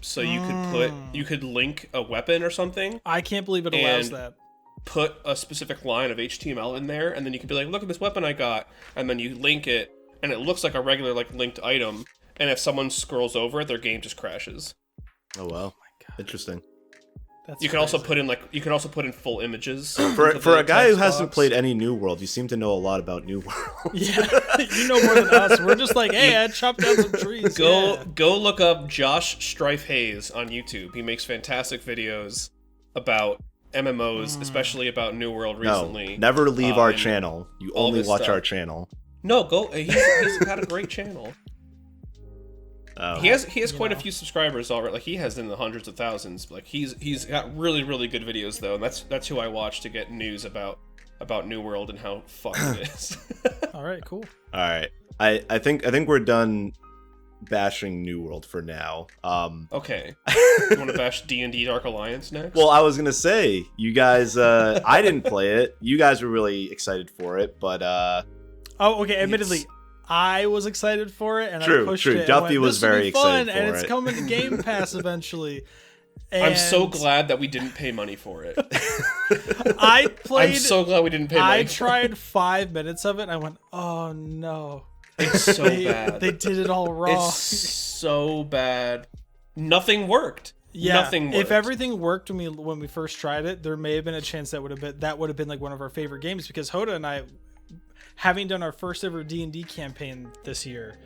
B: So you could link a weapon or something.
C: I can't believe it allows that.
B: Put a specific line of HTML in there, and then you can be like, "Look at this weapon I got," and then you link it, and it looks like a regular like linked item. And if someone scrolls over it, their game just crashes.
A: Oh wow! Oh my god! Interesting.
B: You can also put in full images.
A: For a guy who hasn't played any New World, you seem to know a lot about New World.
C: Yeah, you know more than us. We're just like, hey, I chopped down some trees.
B: Go look up Josh Strife Hayes on YouTube. He makes fantastic videos about MMOs, especially about New World recently.
A: No, never leave our channel. You only watch our channel.
B: No, go. He's got a great channel.
A: Oh.
B: He has quite a few subscribers already. Like he has in the hundreds of thousands. Like he's got really really good videos though, and that's who I watch to get news about New World and how fucked it is.
C: All right, cool.
A: All right, I think we're done bashing New World for now.
B: Okay. You want to bash DnD Dark Alliance next?
A: Well, I was gonna say you guys. I didn't play it. You guys were really excited for it, but
C: oh, okay. Admittedly, I was excited for it, and I pushed it.
A: Duffy was very excited for it,
C: and it's coming to Game Pass eventually. And
B: I'm so glad that we didn't pay money for it.
C: I'm
B: so glad we didn't pay money.
C: I tried 5 minutes of it, and I went, "Oh no,
B: it's so bad.
C: They did it all wrong.
B: It's so bad. Nothing worked.
C: Yeah,
B: nothing worked.
C: If everything worked when we first tried it, there may have been a chance that would have been like one of our favorite games, because JHOTA and I, having done our first ever D&D campaign this year,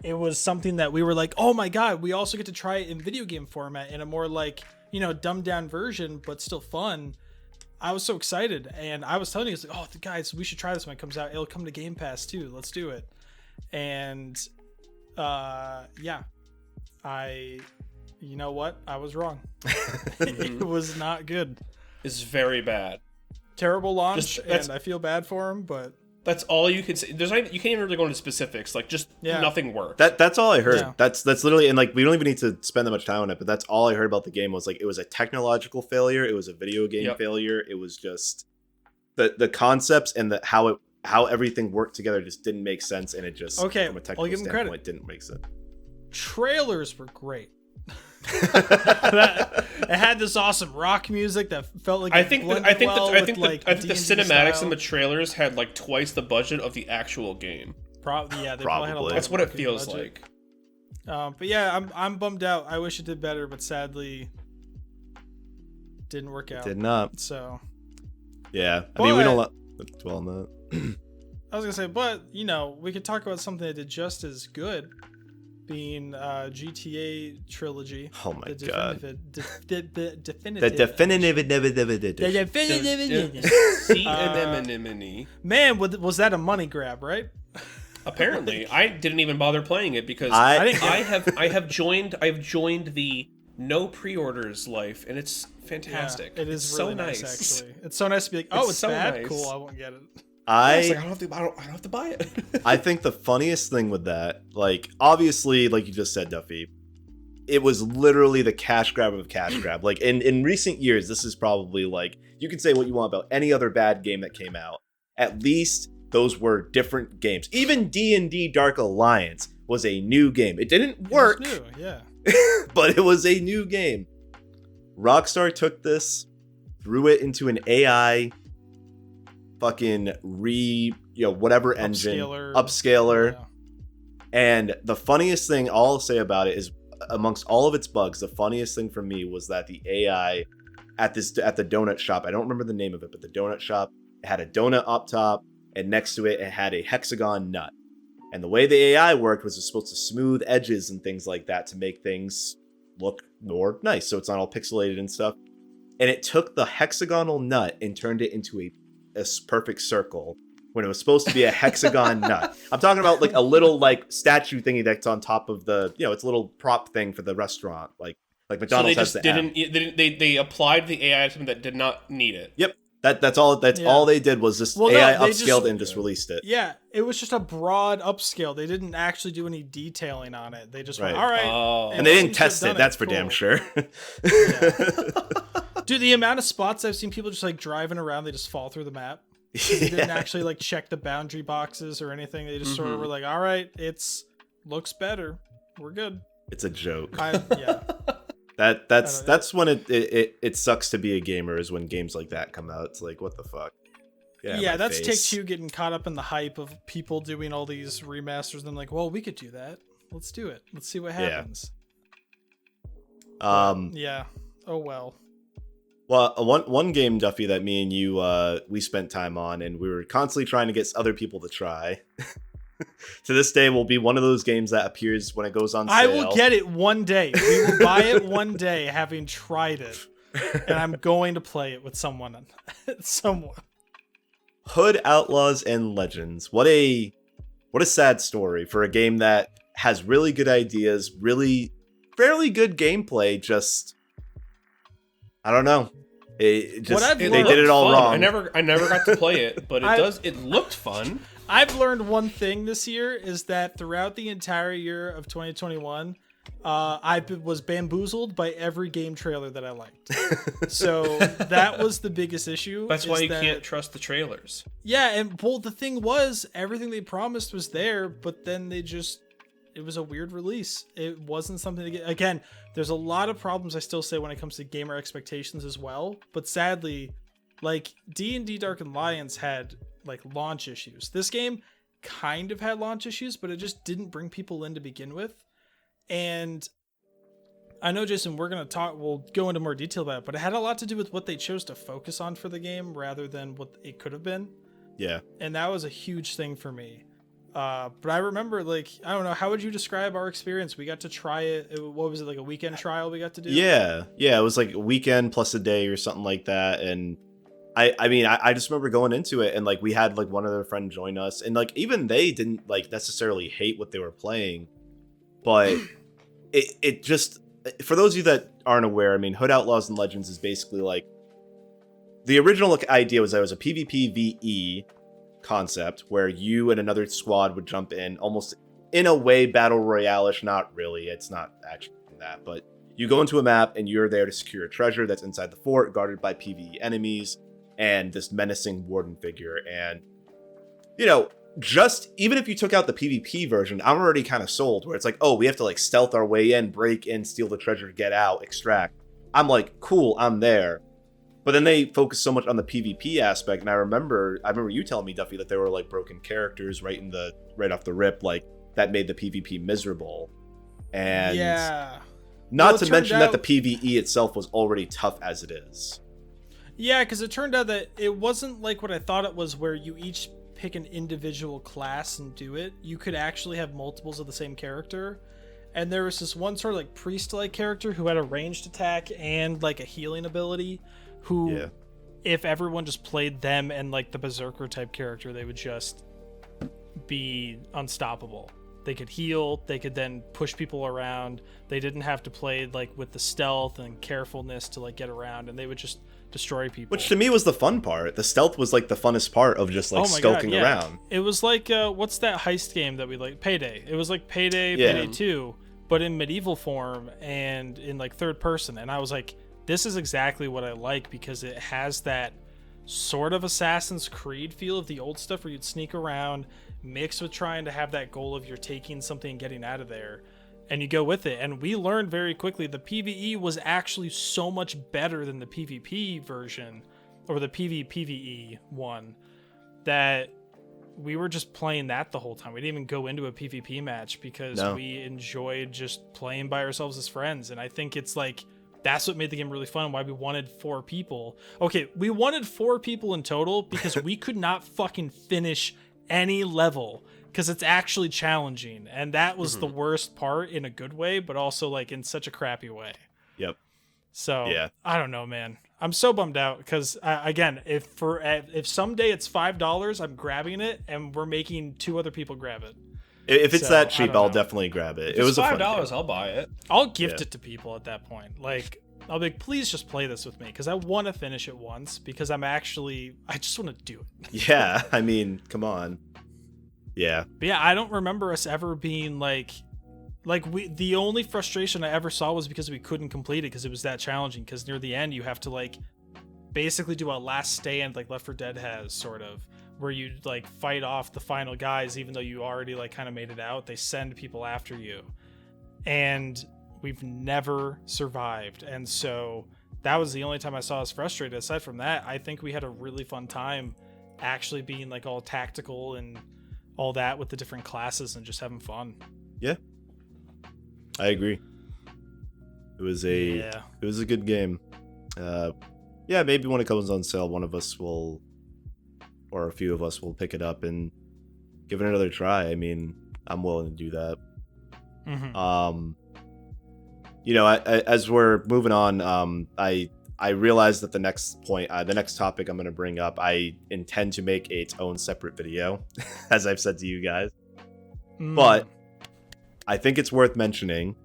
C: it was something that we were like, oh my god, we also get to try it in video game format in a more like, dumbed down version, but still fun. I was so excited, and I was telling you, like, oh guys, we should try this when it comes out. It'll come to Game Pass too. Let's do it. And yeah, I you know what? I was wrong. It was not good.
B: It's very bad.
C: Terrible launch, and I feel bad for him, but
B: that's all you can say. You can't even really go into specifics. Like, just nothing worked.
A: That's all I heard.
C: Yeah.
A: That's literally, and like we don't even need to spend that much time on it, but that's all I heard about the game was like it was a technological failure, it was a video game failure, it was just the concepts and how everything worked together just didn't make sense, and it just from a technical standpoint didn't make sense.
C: Trailers were great. It had this awesome rock music that felt like
B: I think the cinematics
C: style.
B: and the trailers had like twice the budget of the actual game.
C: Probably had a lot.
B: That's what it feels
C: budget.
B: like.
C: But yeah, I'm bummed out. I wish it did better, but sadly, didn't work out.
A: It did not.
C: So
A: yeah, I mean we don't dwell on that.
C: I was gonna say, but you know, we could talk about something that did just as good. Being GTA Trilogy.
A: Oh my god.
C: The
B: definitive.
C: Man, was that a money grab, right?
B: Apparently, I didn't even bother playing it because
C: I
B: have joined the no pre-orders life, and it's fantastic.
C: Yeah, it is
B: it's
C: really
B: so nice.
C: Actually. It's so nice to be like, oh, it's so bad.
B: Nice.
C: Cool, I won't get it.
B: I don't have to buy it.
A: I think the funniest thing with that, like, obviously, like you just said, Duffy, it was literally the cash grab of cash grab. Like, in recent years, this is probably, like, you can say what you want about any other bad game that came out. At least those were different games. Even DnD Dark Alliance was a new game. It didn't work.
C: It was new, yeah.
A: But it was a new game. Rockstar took this, threw it into an AI fucking whatever engine upscaler. Yeah. And the funniest thing I'll say about it is, amongst all of its bugs, the funniest thing for me was that the AI at the donut shop, I don't remember the name of it, but the donut shop, it had a donut up top, and next to it had a hexagon nut. And the way the AI worked was it's supposed to smooth edges and things like that to make things look more nice, so it's not all pixelated and stuff. And it took the hexagonal nut and turned it into a perfect circle when it was supposed to be a hexagon nut. I'm talking about like a little like statue thingy that's on top of the, it's a little prop thing for the restaurant, like McDonald's has the M.
B: They applied the AI to something that did not need it.
A: Yep. That's all they did was just AI upscaled and just released it.
C: Yeah, it was just a broad upscale. They didn't actually do any detailing on it. They just went, all right.
B: Oh.
A: And they didn't test it. That's for damn sure.
C: Dude, the amount of spots I've seen people just like driving around, they just fall through the map. They didn't actually like check the boundary boxes or anything. They just sort of were like, all right, looks better. We're good.
A: It's a joke.
C: Yeah.
A: That's when it sucks to be a gamer, is when games like that come out. It's like, what the fuck?
C: Yeah, that's Take-Two getting caught up in the hype of people doing all these remasters. And I'm like, well, we could do that. Let's do it. Let's see what happens.
A: Yeah.
C: Oh well.
A: Well, one game, Duffy, that me and you we spent time on, and we were constantly trying to get other people to try. To this day, will be one of those games that appears when it goes on sale.
C: I will get it one day. We will buy it one day, having tried it, and I'm going to play it with someone.
A: Hood, Outlaws, and Legends. What a sad story for a game that has really good ideas, really fairly good gameplay. Just, I don't know. They did it all wrong.
B: I never got to play it, but it looked fun.
C: I've learned one thing this year is that throughout the entire year of 2021, I was bamboozled by every game trailer that I liked. So that was the biggest issue.
B: That's why you can't trust the trailers.
C: Yeah, and the thing was, everything they promised was there, but then it was a weird release. It wasn't something to get. Again, there's a lot of problems I still say when it comes to gamer expectations as well. But sadly, like D&D Dark Alliance had like launch issues. This game kind of had launch issues, but it just didn't bring people in to begin with. And I know, Jason, we'll go into more detail about it, but it had a lot to do with what they chose to focus on for the game rather than what it could have been.
A: Yeah. And
C: that was a huge thing for me. But I remember, like, I don't know, how would you describe our experience? We got to try it. What was it, like a weekend trial we got to do?
A: Yeah. It was like a weekend plus a day or something like that. And I just remember going into it, and like we had like one other friend join us, and like even they didn't like necessarily hate what they were playing, but it just, for those of you that aren't aware, I mean, Hood Outlaws and Legends is basically like the original idea was that it was a PvPvE concept where you and another squad would jump in, almost in a way battle royale-ish. Not really, it's not actually that, but you go into a map and you're there to secure a treasure that's inside the fort, guarded by PvE enemies and this menacing warden figure. And just even if you took out the PvP version, I'm already kind of sold, where it's like, oh, we have to like stealth our way in, break in, steal the treasure, get out, extract. I'm like, cool, I'm there. But then they focus so much on the PvP aspect, and I remember you telling me, Duffy, that there were like broken characters right off the rip, like that made the PvP miserable. And not to mention that the PvE itself was already tough as it is.
C: Yeah, because it turned out that it wasn't like what I thought it was, where you each pick an individual class and do it. You could actually have multiples of the same character. And there was this one sort of like priest-like character who had a ranged attack and like a healing ability, who, if everyone just played them and like the berserker type character, they would just be unstoppable. They could heal, they could then push people around. They didn't have to play like with the stealth and carefulness to like get around, and they would just destroy people.
A: Which to me was the fun part. The stealth was like the funnest part of just like skulking around.
C: It was like what's that heist game that we like? Payday. It was like Payday 2, but in medieval form and in like third person. And I was like, this is exactly what I like, because it has that sort of Assassin's Creed feel of the old stuff where you'd sneak around, mixed with trying to have that goal of you're taking something and getting out of there, and you go with it. And we learned very quickly the PvE was actually so much better than the PvP version, or the PvPvE one, that we were just playing that the whole time. We didn't even go into a PvP match because we enjoyed just playing by ourselves as friends. And I think it's like, that's what made the game really fun, why we wanted 4 people. Okay, we wanted 4 people in total because we could not fucking finish any level, because it's actually challenging. And that was the worst part, in a good way, but also like in such a crappy way.
A: Yep.
C: So I don't know, man. I'm so bummed out because again, if someday it's $5, I'm grabbing it, and we're making 2 other people grab it.
A: If it's that cheap, I'll definitely grab it.
B: If it was $5, I'll buy it.
C: I'll gift it to people at that point. Like, I'll be like, please just play this with me, because I want to finish it once, because I just want to do it.
A: Yeah, I mean, come on. Yeah.
C: But yeah, I don't remember us ever being the only frustration I ever saw was because we couldn't complete it because it was that challenging, because near the end you have to like basically do a last stand like Left 4 Dead has, sort of, where you like fight off the final guys even though you already like kind of made it out. They send people after you, and we've never survived. And so that was the only time I saw us frustrated. Aside from that, I think we had a really fun time actually being like all tactical and all that with the different classes and just having fun.
A: Yeah, I agree. It was a good game. Yeah, maybe when it comes on sale, one of us will, or a few of us will pick it up and give it another try. I mean, I'm willing to do that. As we're moving on, I realized that the next topic I'm going to bring up, I intend to make its own separate video, as I've said to you guys. But I think it's worth mentioning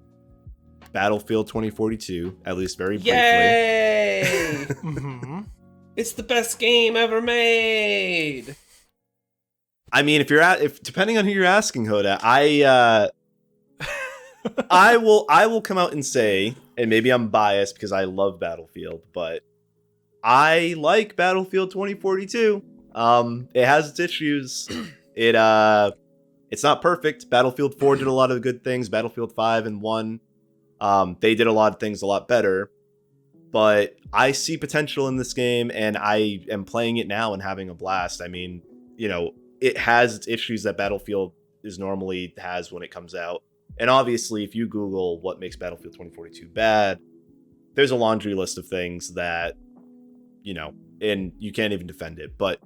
A: Battlefield 2042, at least very briefly.
B: Yay! It's the best game ever made.
A: I mean, if depending on who you're asking, Hoda, I will come out and say, and maybe I'm biased because I love Battlefield, but I like Battlefield 2042. It has its issues. It's not perfect. Battlefield 4 did a lot of good things. Battlefield 5 and 1, they did a lot of things a lot better. But I see potential in this game, and I am playing it now and having a blast. I mean, it has its issues that Battlefield normally has when it comes out. And obviously, if you Google what makes Battlefield 2042 bad, there's a laundry list of things that, and you can't even defend it. But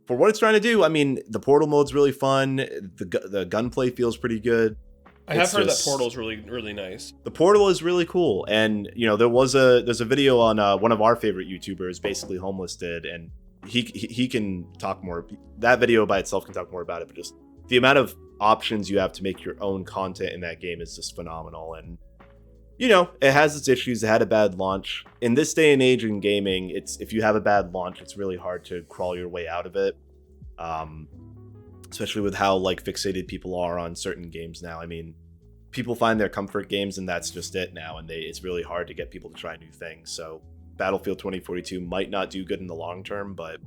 A: for what it's trying to do, I mean, the Portal mode's really fun. The gunplay feels pretty good.
B: I have heard that Portal's really, really nice.
A: The Portal is really cool. And, there's a video on one of our favorite YouTubers, basically Homeless, did, and he can talk more. That video by itself can talk more about it, but just the amount of options you have to make your own content in that game is just phenomenal. And you know, it has its issues. It had a bad launch. In this day and age in gaming, if you have a bad launch, it's really hard to crawl your way out of it. Especially with how like fixated people are on certain games now. I mean, people find their comfort games and that's just it now, and it's really hard to get people to try new things. So Battlefield 2042 might not do good in the long term, but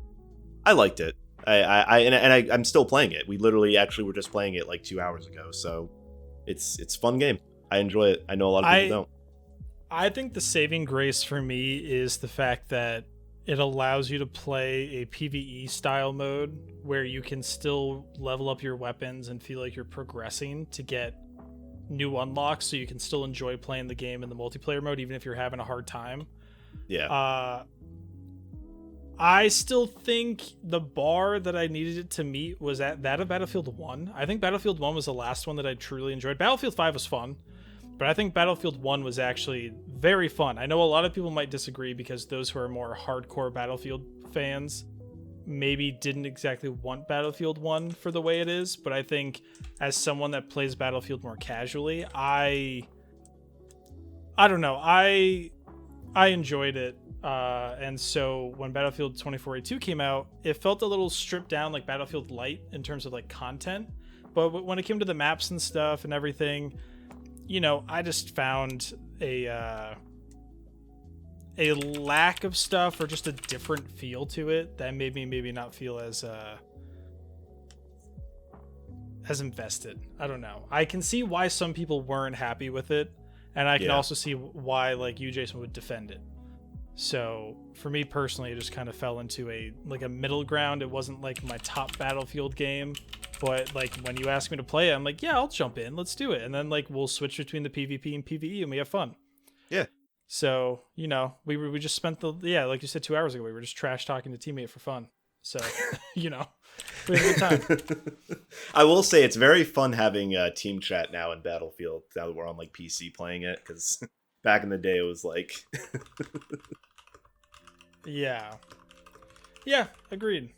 A: I liked it. I'm still playing it. We literally actually were just playing it like 2 hours ago, so it's a fun game. I enjoy it. I know a lot of people don't.
C: I think the saving grace for me is the fact that it allows you to play a PvE style mode where you can still level up your weapons and feel like you're progressing to get new unlocks, so you can still enjoy playing the game in the multiplayer mode even if you're having a hard time.
A: Yeah.
C: I still think the bar that I needed it to meet was at that of Battlefield 1. I think Battlefield 1 was the last one that I truly enjoyed. Battlefield 5 was fun, but I think Battlefield 1 was actually very fun. I know a lot of people might disagree because those who are more hardcore Battlefield fans maybe didn't exactly want Battlefield 1 for the way it is, but I think as someone that plays Battlefield more casually, I don't know. I enjoyed it. And so when Battlefield 2042 came out, it felt a little stripped down like Battlefield Light in terms of like content. But when it came to the maps and stuff and everything, you know, I just found a lack of stuff or just a different feel to it that made me maybe not feel as invested. I don't know. I can see why some people weren't happy with it, and I can also see why like you, Jason, would defend it. So for me personally, it just kind of fell into a middle ground. It wasn't like my top Battlefield game, but like when you ask me to play it, I'm like, yeah, I'll jump in, let's do it. And then like we'll switch between the PvP and PvE and we have fun.
A: Yeah.
C: So, you know, we just spent like you said 2 hours ago, we were just trash talking to teammate for fun. So, you know, we had a good time.
A: I will say it's very fun having team chat now in Battlefield now that we're on like PC playing it, because back in the day it was like
C: Yeah, agreed.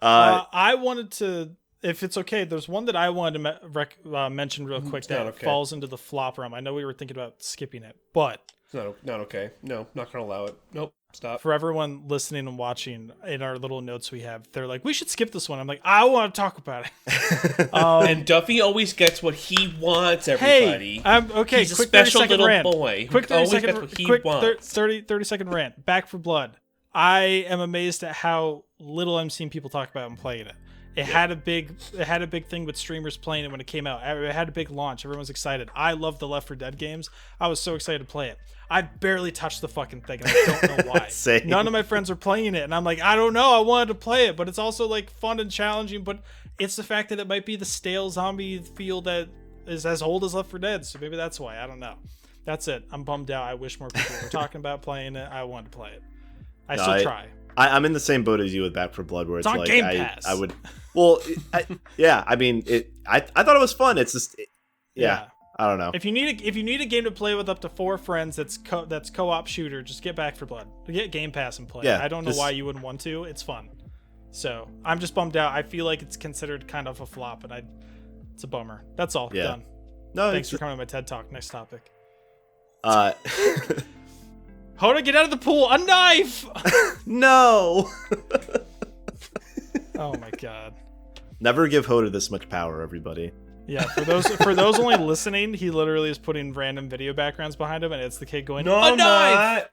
C: I wanted to, if it's okay, there's one that I wanted to mention real quick that falls into the flop realm. I know we were thinking about skipping it, but
B: it's not okay. No, not gonna allow it. Nope, stop.
C: For everyone listening and watching, in our little notes we have, they're like, we should skip this one. I'm like, I want to talk about it.
B: And Duffy always gets what he wants, everybody.
C: Hey, okay,
B: he's
C: quick
B: a special
C: 30-second
B: little
C: rant.
B: boy.
C: Quick
B: 30
C: 30-second rant. Back for Blood. I am amazed at how little I'm seeing people talk about and playing it. It had a big thing with streamers playing it when it came out. It had a big launch. Everyone's excited. I love the Left 4 Dead games. I was so excited to play it. I barely touched the fucking thing, and I don't know why.
A: Same.
C: None of my friends are playing it, and I'm like, I don't know. I wanted to play it, but it's also like fun and challenging. But it's the fact that it might be the stale zombie feel that is as old as Left 4 Dead. So maybe that's why. I don't know. That's it. I'm bummed out. I wish more people were talking about playing it. I wanted to play it. I still try.
A: I'm in the same boat as you with Back 4 Blood, where it's
C: on
A: like
C: Game Pass.
A: I would. Well, yeah. I mean, I thought it was fun. It's just, yeah. I don't know.
C: If you need a game to play with up to 4 friends that's co-op shooter, just get Back 4 Blood. Get Game Pass and play.
A: Yeah,
C: I don't know why you wouldn't want to. It's fun. So I'm just bummed out. I feel like it's considered kind of a flop, and it's a bummer. That's all.
A: Yeah.
C: Done.
A: No,
C: thanks for coming to my TED Talk. Next topic.
B: Hoda, get out of the pool! A knife!
A: No.
C: Oh my god.
A: Never give Hoda this much power, everybody.
C: Yeah, for those only listening, he literally is putting random video backgrounds behind him, and it's the kid going,
B: "No,
C: a
B: I'm
C: knife!"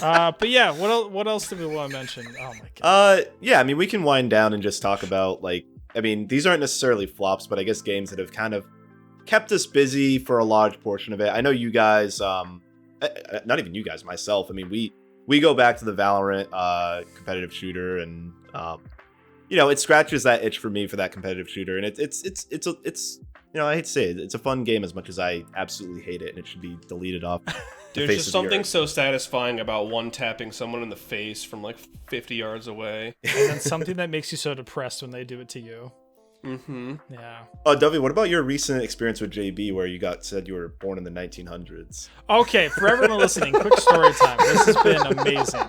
B: not.
C: But yeah, what else did we want to mention? Oh my
A: god. Yeah, I mean, we can wind down and just talk about, like, I mean, these aren't necessarily flops, but I guess games that have kind of kept us busy for a large portion of it. I know you guys, not even you guys, myself. I mean, we go back to the Valorant competitive shooter, and you know, it scratches that itch for me for that competitive shooter, and it's you know, I hate to say it, it's a fun game as much as I absolutely hate it, and it should be deleted off.
B: There's just something so satisfying about one-tapping someone in the face from like 50 yards away.
C: And then something that makes you so depressed when they do it to you.
B: Mm-hmm.
C: Yeah.
A: Duffy, what about your recent experience with JB where you said you were born in the 1900s?
C: Okay, for everyone listening, quick story time. This has been amazing.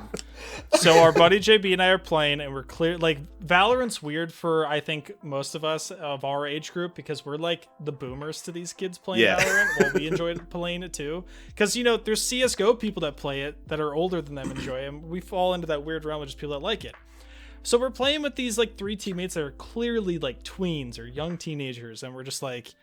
C: So our buddy JB and I are playing, and we're clear. Like, Valorant's weird for, I think, most of us of our age group, because we're like the boomers to these kids playing Valorant. Well, we enjoyed playing it too, because there's CS:GO people that play it that are older than them enjoy it. And we fall into that weird realm of just people that like it. So we're playing with these like 3 teammates that are clearly like tweens or young teenagers, and we're just like,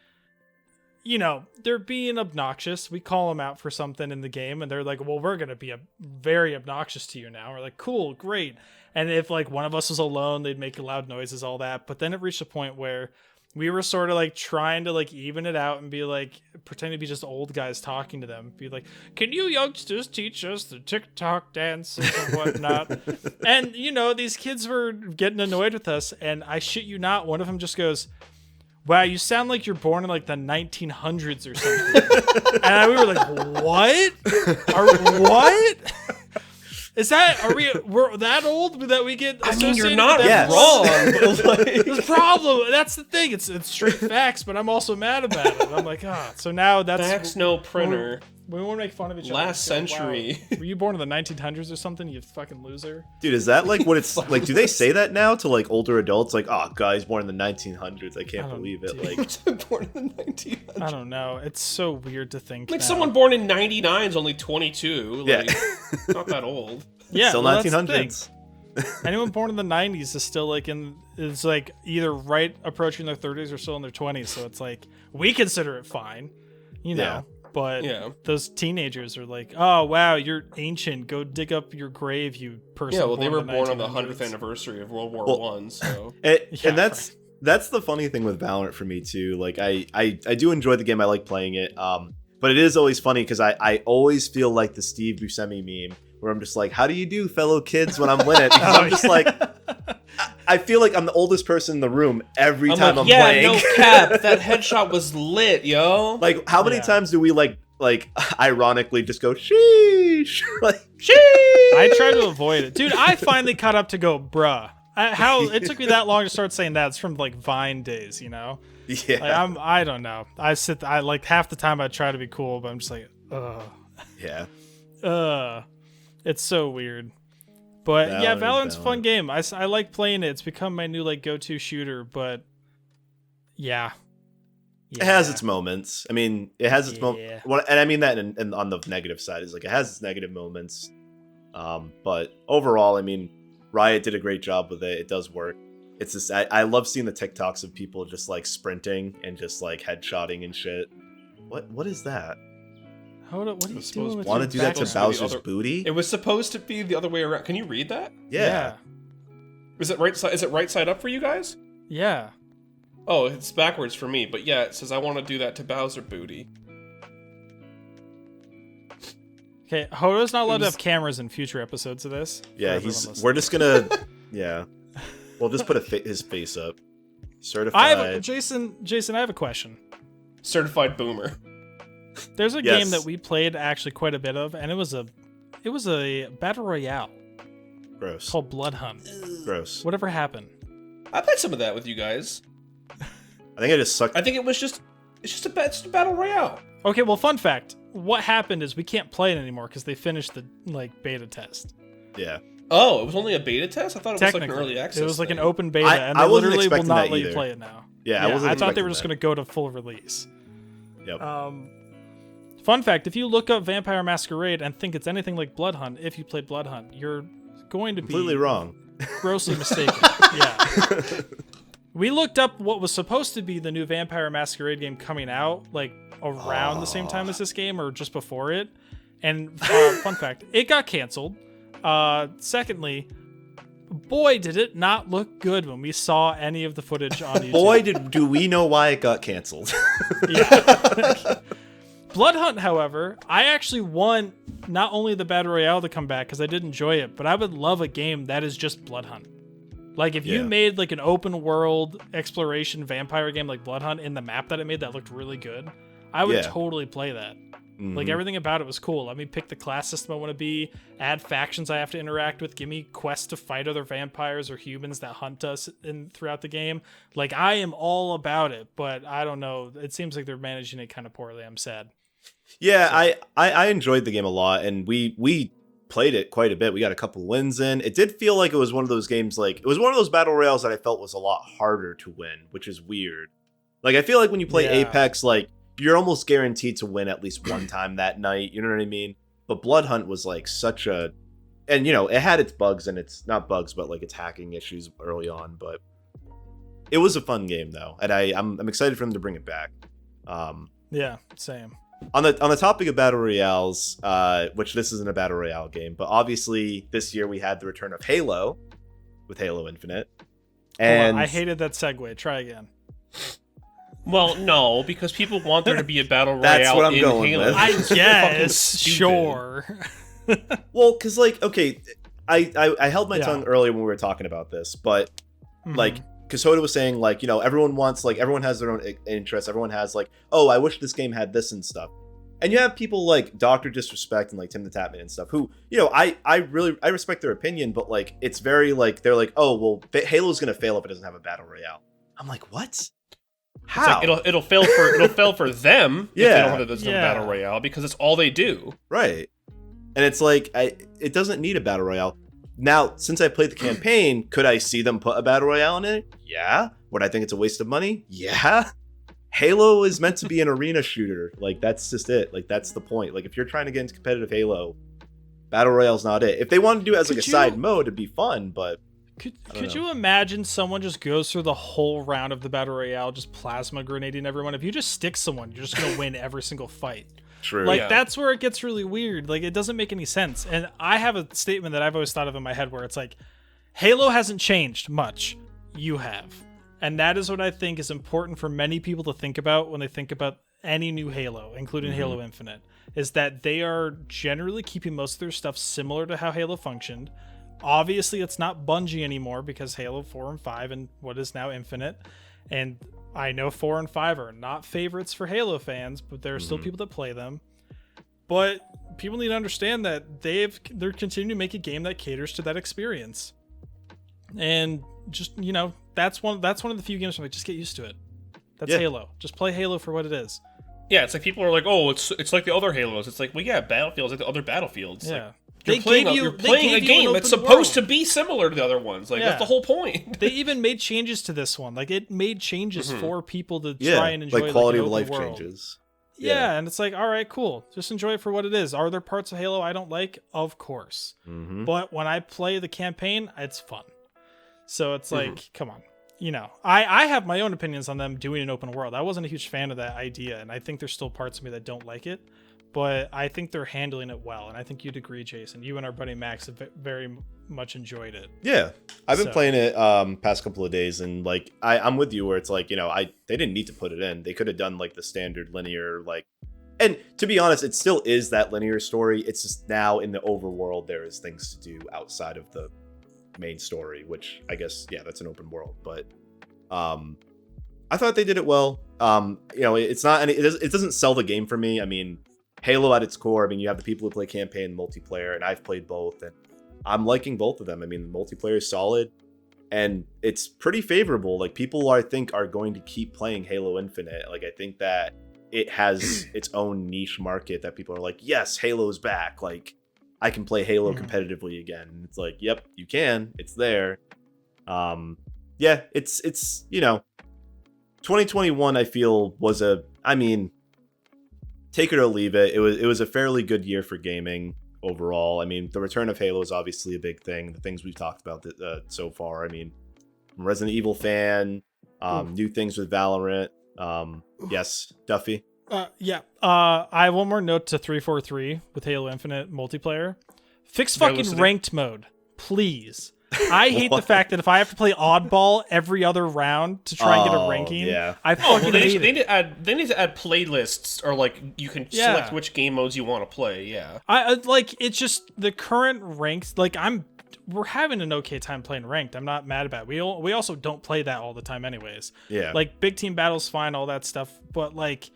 C: they're being obnoxious. We call them out for something in the game, and they're like, well, we're going to be very obnoxious to you now. We're like, cool, great. And if like one of us was alone, they'd make loud noises, all that. But then it reached a point where we were sort of like trying to like even it out and be like, pretending to be just old guys talking to them. Be like, can you youngsters teach us the TikTok dances and whatnot? And, these kids were getting annoyed with us. And I shit you not, one of them just goes, wow, you sound like you're born in like the 1900s or something. And we were like, what? What? We're that old that we get associated?
B: I mean, you're not
A: wrong.
C: The problem, that's the thing. It's straight facts, but I'm also mad about it. I'm like, so now that's
B: facts, no printer.
C: We won't make fun of each other.
B: Last century.
C: Wow, were you born in the 1900s or something, you fucking loser?
A: Dude, is that like what it's like? Do they say that now to like older adults? Like, oh, guys born in the 1900s. I can't believe it. Like,
B: born in the 1900s.
C: I don't know. It's so weird to think.
B: Like,
C: now.
B: someone born in 99 is only 22. Like, not that old.
C: Yeah,
A: still 1900s.
C: Anyone born in the 90s is still like it's like either right approaching their 30s or still in their 20s. So it's like, we consider it fine,
A: Yeah.
C: But those teenagers are like, oh, wow, you're ancient. Go dig up your grave, you person.
B: Yeah, well, they were born on the
C: 1900s.
B: 100th anniversary of World War One, so.
A: And that's the funny thing with Valorant for me, too. Like, I do enjoy the game. I like playing it. But it is always funny because I always feel like the Steve Buscemi meme where I'm just like, how do you do, fellow kids, when I'm winning? Because I'm just like, I feel like I'm the oldest person in the room every time I'm playing.
B: Yeah, no cap. That headshot was lit, yo.
A: Like, how many times do we like ironically just go sheesh? Like, sheesh.
C: I try to avoid it, dude. I finally caught up to go, bruh. How it took me that long to start saying that? It's from like Vine days,
A: Yeah.
C: Like, I don't know. I like half the time I try to be cool, but I'm just like, ugh.
A: Yeah.
C: It's so weird. But yeah, Valorant's a
A: Valorant.
C: fun game. I like playing it. It's become my new like go-to shooter, but yeah.
A: It has its moments. I mean, it has its moments. And I mean that in on the negative side is like it has its negative moments. But overall, I mean, Riot did a great job with it. It does work. It's just I love seeing the TikToks of people just like sprinting and just like headshotting and shit. What is that?
C: What are you doing with
A: Want to do that to
B: back?
A: Bowser's booty?
B: It was supposed to be the other way around. Can you read that?
A: Yeah.
B: Is it right side up for you guys?
C: Yeah.
B: Oh, it's backwards for me, but yeah, it says I want to do that to Bowser booty.
C: Okay, Hoto's not allowed to have cameras in future episodes of this.
A: Yeah, we're just gonna we'll just put his face up. Certified.
C: Jason, I have a question.
B: Certified boomer.
C: There's a game that we played actually quite a bit of, and it was a battle royale.
A: Gross.
C: Called Bloodhunt.
A: Gross.
C: Whatever happened?
B: I played some of that with you guys.
A: I think I just sucked.
B: I think it's just a battle royale.
C: Okay, well, fun fact. What happened is we can't play it anymore because they finished the beta test.
A: Yeah.
B: Oh, it was only a beta test? I thought it was like an early access.
C: It was like
B: thing.
C: an open beta, and they literally will not let you play it now.
A: Yeah,
C: I thought they were just going to go to full release.
A: Yep.
C: Fun fact, if you look up Vampire Masquerade and think it's anything like Bloodhunt, if you played Bloodhunt, you're going to be
A: completely wrong.
C: Grossly mistaken. Yeah. We looked up what was supposed to be the new Vampire Masquerade game coming out, like around the same time as this game or just before it. And fun fact, it got canceled. Secondly, boy, did it not look good when we saw any of the footage on YouTube.
A: Boy, do we know why it got canceled.
C: Yeah. Bloodhunt, however, I actually want not only the Battle Royale to come back because I did enjoy it, but I would love a game that is just Bloodhunt. Like, if you made like an open world exploration vampire game like Bloodhunt in the map that it made that looked really good, I would totally play that. Like everything about it was cool. Let me pick the class system I want to be, add factions I have to interact with, give me quests to fight other vampires or humans that hunt us throughout the game. Like, I am all about it, but I don't know. It seems like they're managing it kind of poorly. I'm sad.
A: Yeah, so. I enjoyed the game a lot, and we played it quite a bit. We got a couple wins in. It did feel like it was one of those games, like it was one of those battle royales that I felt was a lot harder to win, which is weird. Like, I feel like when you play Apex, like, you're almost guaranteed to win at least one time that night. You know what I mean? But Bloodhunt was like such a, and you know, it had its bugs and it's not bugs, but like its hacking issues early on. But it was a fun game though, and I'm excited for them to bring it back.
C: Yeah, same.
A: On the topic of battle royales, which this isn't a battle royale game, but obviously this year we had the return of Halo with Halo Infinite. And
C: I hated that segue. Try again.
B: Well, no, because people want there to be a battle royale.
A: That's what I'm
B: in
A: going
B: Halo.
A: with.
C: I guess, sure.
A: Well, because like, okay, I held my tongue earlier when we were talking about this, but like, because JHOTA was saying like, you know, everyone has their own interests. Everyone has like, oh, I wish this game had this and stuff. And you have people like Dr. Disrespect and like Tim the Tatman and stuff who, you know, I respect their opinion, but like, it's very like, they're like, oh, well, Halo's going to fail if it doesn't have a battle royale. I'm like, what? How?
B: It's like it'll fail for them if they don't have this battle royale because it's all they do.
A: Right. And it's like it doesn't need a battle royale. Now, since I played the campaign, could I see them put a battle royale in it? Yeah. Would I think it's a waste of money? Yeah. Halo is meant to be an arena shooter. Like, that's just it. Like, that's the point. Like, if you're trying to get into competitive Halo, battle royale's not it. If they want to do it as like a side mode, it'd be fun, but
C: Could you imagine someone just goes through the whole round of the battle royale, just plasma grenading everyone? If you just stick someone, you're just gonna win every single fight.
A: True.
C: Like, that's where it gets really weird. Like, it doesn't make any sense. And I have a statement that I've always thought of in my head where it's like, Halo hasn't changed much. You have. And that is what I think is important for many people to think about when they think about any new Halo, including Halo Infinite, is that they are generally keeping most of their stuff similar to how Halo functioned. Obviously, it's not Bungie anymore because Halo 4 and 5 and what is now Infinite. And I know 4 and 5 are not favorites for Halo fans, but there are still people that play them. But people need to understand that they're continuing to make a game that caters to that experience. And just, you know, that's one of the few games where I'm like, just get used to it. That's Halo. Just play Halo for what it is.
B: Yeah, it's like people are like, oh, it's like the other Halos. It's like, well, yeah, Battlefield's like the other Battlefields.
C: Yeah.
B: Like, you're playing a game that's supposed to be similar to the other ones. Like, that's the whole point.
C: They even made changes to this one. Like, it made changes for people to try and enjoy,
A: like quality
C: of
A: life
C: world.
A: changes.
C: Yeah, and it's like, all right, cool. Just enjoy it for what it is. Are there parts of Halo I don't like? Of course. But when I play the campaign, it's fun. So it's like, come on. You know, I have my own opinions on them doing an open world. I wasn't a huge fan of that idea, and I think there's still parts of me that don't like it. But I think they're handling it well, and I think you'd agree, Jason. You and our buddy Max have very much enjoyed it.
A: Yeah, I've been playing it past couple of days, and like I'm with you where it's like, you know, they didn't need to put it in. They could have done like the standard linear, like, and to be honest, it still is that linear story. It's just now in the overworld there is things to do outside of the main story, which I guess that's an open world, but I thought they did it well. You know, it's not any, it doesn't sell the game for me. I mean, Halo at its core, I mean, you have the people who play campaign and multiplayer, and I've played both, and I'm liking both of them. I mean, the multiplayer is solid, and it's pretty favorable. Like, people, I think, are going to keep playing Halo Infinite. Like, I think that it has its own niche market that people are like, yes, Halo's back. Like, I can play Halo competitively again. And it's like, yep, you can. It's there. Yeah, it's you know, 2021, I feel, was take it or leave it. It was a fairly good year for gaming overall. I mean, the return of Halo is obviously a big thing. The things we've talked about so far. I mean, I'm a Resident Evil fan. New things with Valorant. Yes, Duffy.
C: I have one more note to 343 with Halo Infinite multiplayer. Fix fucking ranked mode, please. I hate the fact that if I have to play oddball every other round to try and get a ranking, I fucking hate it.
B: They need to add playlists, or like you can select which game modes you want to play. Yeah,
C: I like, it's just the current ranks. Like, we're having an okay time playing ranked. I'm not mad about it. We also don't play that all the time anyways.
A: Yeah,
C: like big team battles, fine, all that stuff. But like,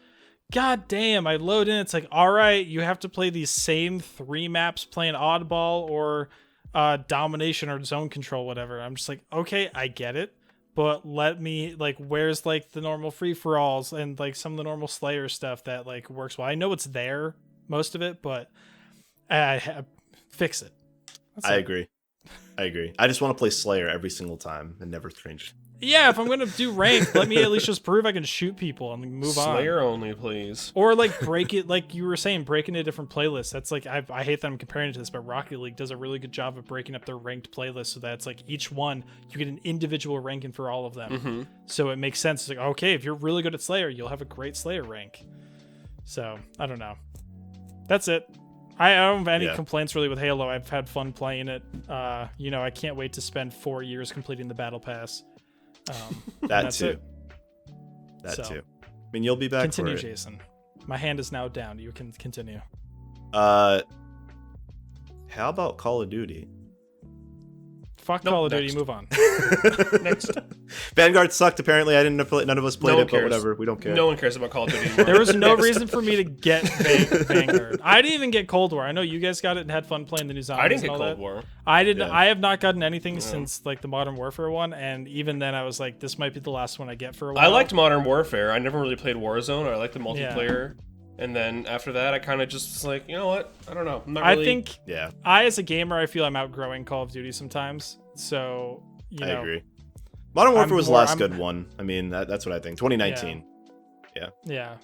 C: God damn, I load in, it's like, all right, you have to play these same 3 maps playing oddball or domination or zone control, whatever. I'm just like, okay, I get it, but let me, like, where's like the normal free-for-alls and like some of the normal Slayer stuff that like works well. I know it's there, most of it, but fix it.
A: I agree. I just want to play Slayer every single time and never change.
C: Yeah, if I'm gonna do ranked, let me at least just prove I can shoot people and move on.
B: Slayer only, please.
C: Or like break it, like you were saying, break into different playlists. That's like I hate that I'm comparing it to this, but Rocket League does a really good job of breaking up their ranked playlists so that it's like each one you get an individual ranking for all of them.
B: Mm-hmm.
C: So it makes sense. It's like, okay, if you're really good at Slayer, you'll have a great Slayer rank. So I don't know. That's it. I don't have any complaints really with Halo. I've had fun playing it. I can't wait to spend 4 years completing the Battle Pass.
A: That too. I mean, you'll be back.
C: Continue,
A: for it.
C: Jason. My hand is now down. You can continue.
A: How about Call of Duty?
C: Fuck Call of Duty. Move on.
B: Next.
A: Vanguard sucked. Apparently, I didn't. None of us played it, but whatever. We don't care.
B: No one cares about Call of Duty anymore.
C: There was no reason for me to get Vanguard. I didn't even get Cold War. I know you guys got it and had fun playing the new zombies.
B: I didn't get
C: and all
B: Cold
C: that.
B: War.
C: I didn't. Yeah. I have not gotten anything since like the Modern Warfare one, and even then, I was like, this might be the last one I get for a while.
B: I liked Modern Warfare. I never really played Warzone. I liked the multiplayer. And then after that, I kind of just was like, you know what? I don't know. I'm not really...
C: I think, as a gamer, I feel I'm outgrowing Call of Duty sometimes. So, I
A: agree. Modern Warfare was the last good one. I mean, that's what I think. 2019.
C: Yeah.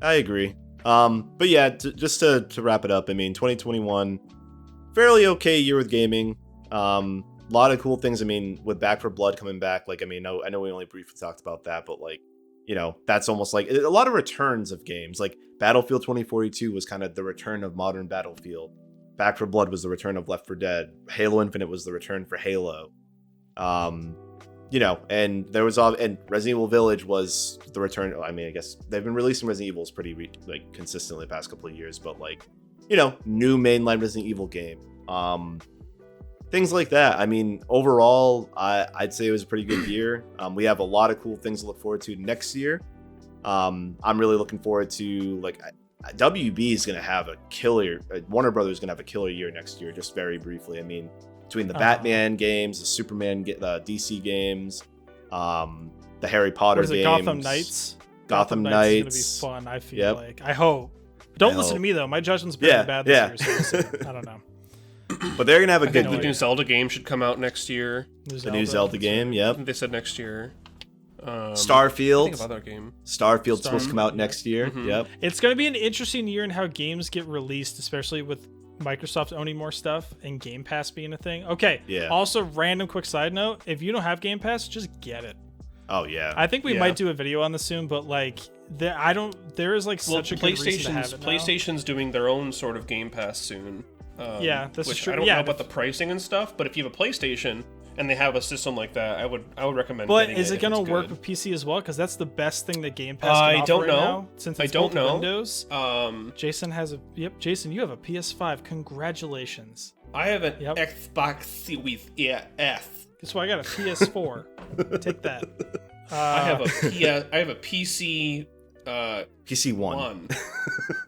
A: I agree. But yeah, just to wrap it up, I mean, 2021, fairly okay year with gaming. A lot of cool things. I mean, with Back 4 Blood coming back, like, I mean, I know we only briefly talked about that, but like, that's almost like a lot of returns of games. Like Battlefield 2042 was kind of the return of modern Battlefield. Back 4 Blood was the return of Left 4 Dead. Halo Infinite was the return for Halo. And there was and Resident Evil Village was the return. I mean, I guess they've been releasing Resident Evils pretty consistently the past couple of years, but like, new mainline Resident Evil game. Things like that. I mean, overall, I'd say it was a pretty good year. We have a lot of cool things to look forward to next year. I'm really looking forward to, like, WB is going to have a killer, Warner Brothers is going to have a killer year next year, just very briefly. I mean, between the Batman games, the Superman, the DC games, the Harry Potter games.
C: Gotham Knights?
A: Gotham Knights
C: is going to be fun, I feel like. I hope. Don't listen to me, though. My judgment's very bad this year, so I don't know.
A: But they're gonna have a good.
B: The new Zelda game should come out next year.
A: The new Zelda game, yep.
B: I think they said next year.
A: Starfield.
B: Think of other game.
A: Starfield's supposed to come out next year. Mm-hmm. Yep.
C: It's gonna be an interesting year in how games get released, especially with Microsoft owning more stuff and Game Pass being a thing. Okay. Yeah. Also, random quick side note: if you don't have Game Pass, just get it.
A: Oh yeah.
C: I think we might do a video on this soon, but like, there is like such a good reason to have it now.
B: PlayStation's doing their own sort of Game Pass soon.
C: That's
B: which
C: true.
B: I don't know about the pricing and stuff, but if you have a PlayStation and they have a system like that, I would recommend.
C: But is it going to work with PC as well? Because that's the best thing that Game Pass can offer right now. Since it's both Windows. Jason has a Jason, you have a PS5. Congratulations.
B: I have an Xbox Series S.
C: Guess what? I got a PS4. Take that.
B: I have a PC.
A: PC One.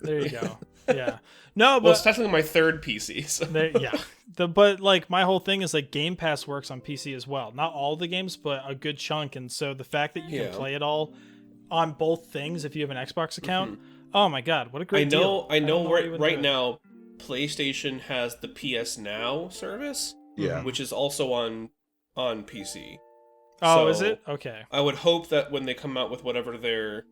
C: There you go. Yeah. No, but
B: it's technically my third PC. So.
C: But like my whole thing is like Game Pass works on PC as well. Not all the games, but a good chunk. And so the fact that you can play it all on both things if you have an Xbox account, oh my god, what a great deal!
B: I know. Right now, PlayStation has the PS Now service, which is also on PC.
C: Oh,
B: so
C: is it? Okay.
B: I would hope that when they come out with whatever their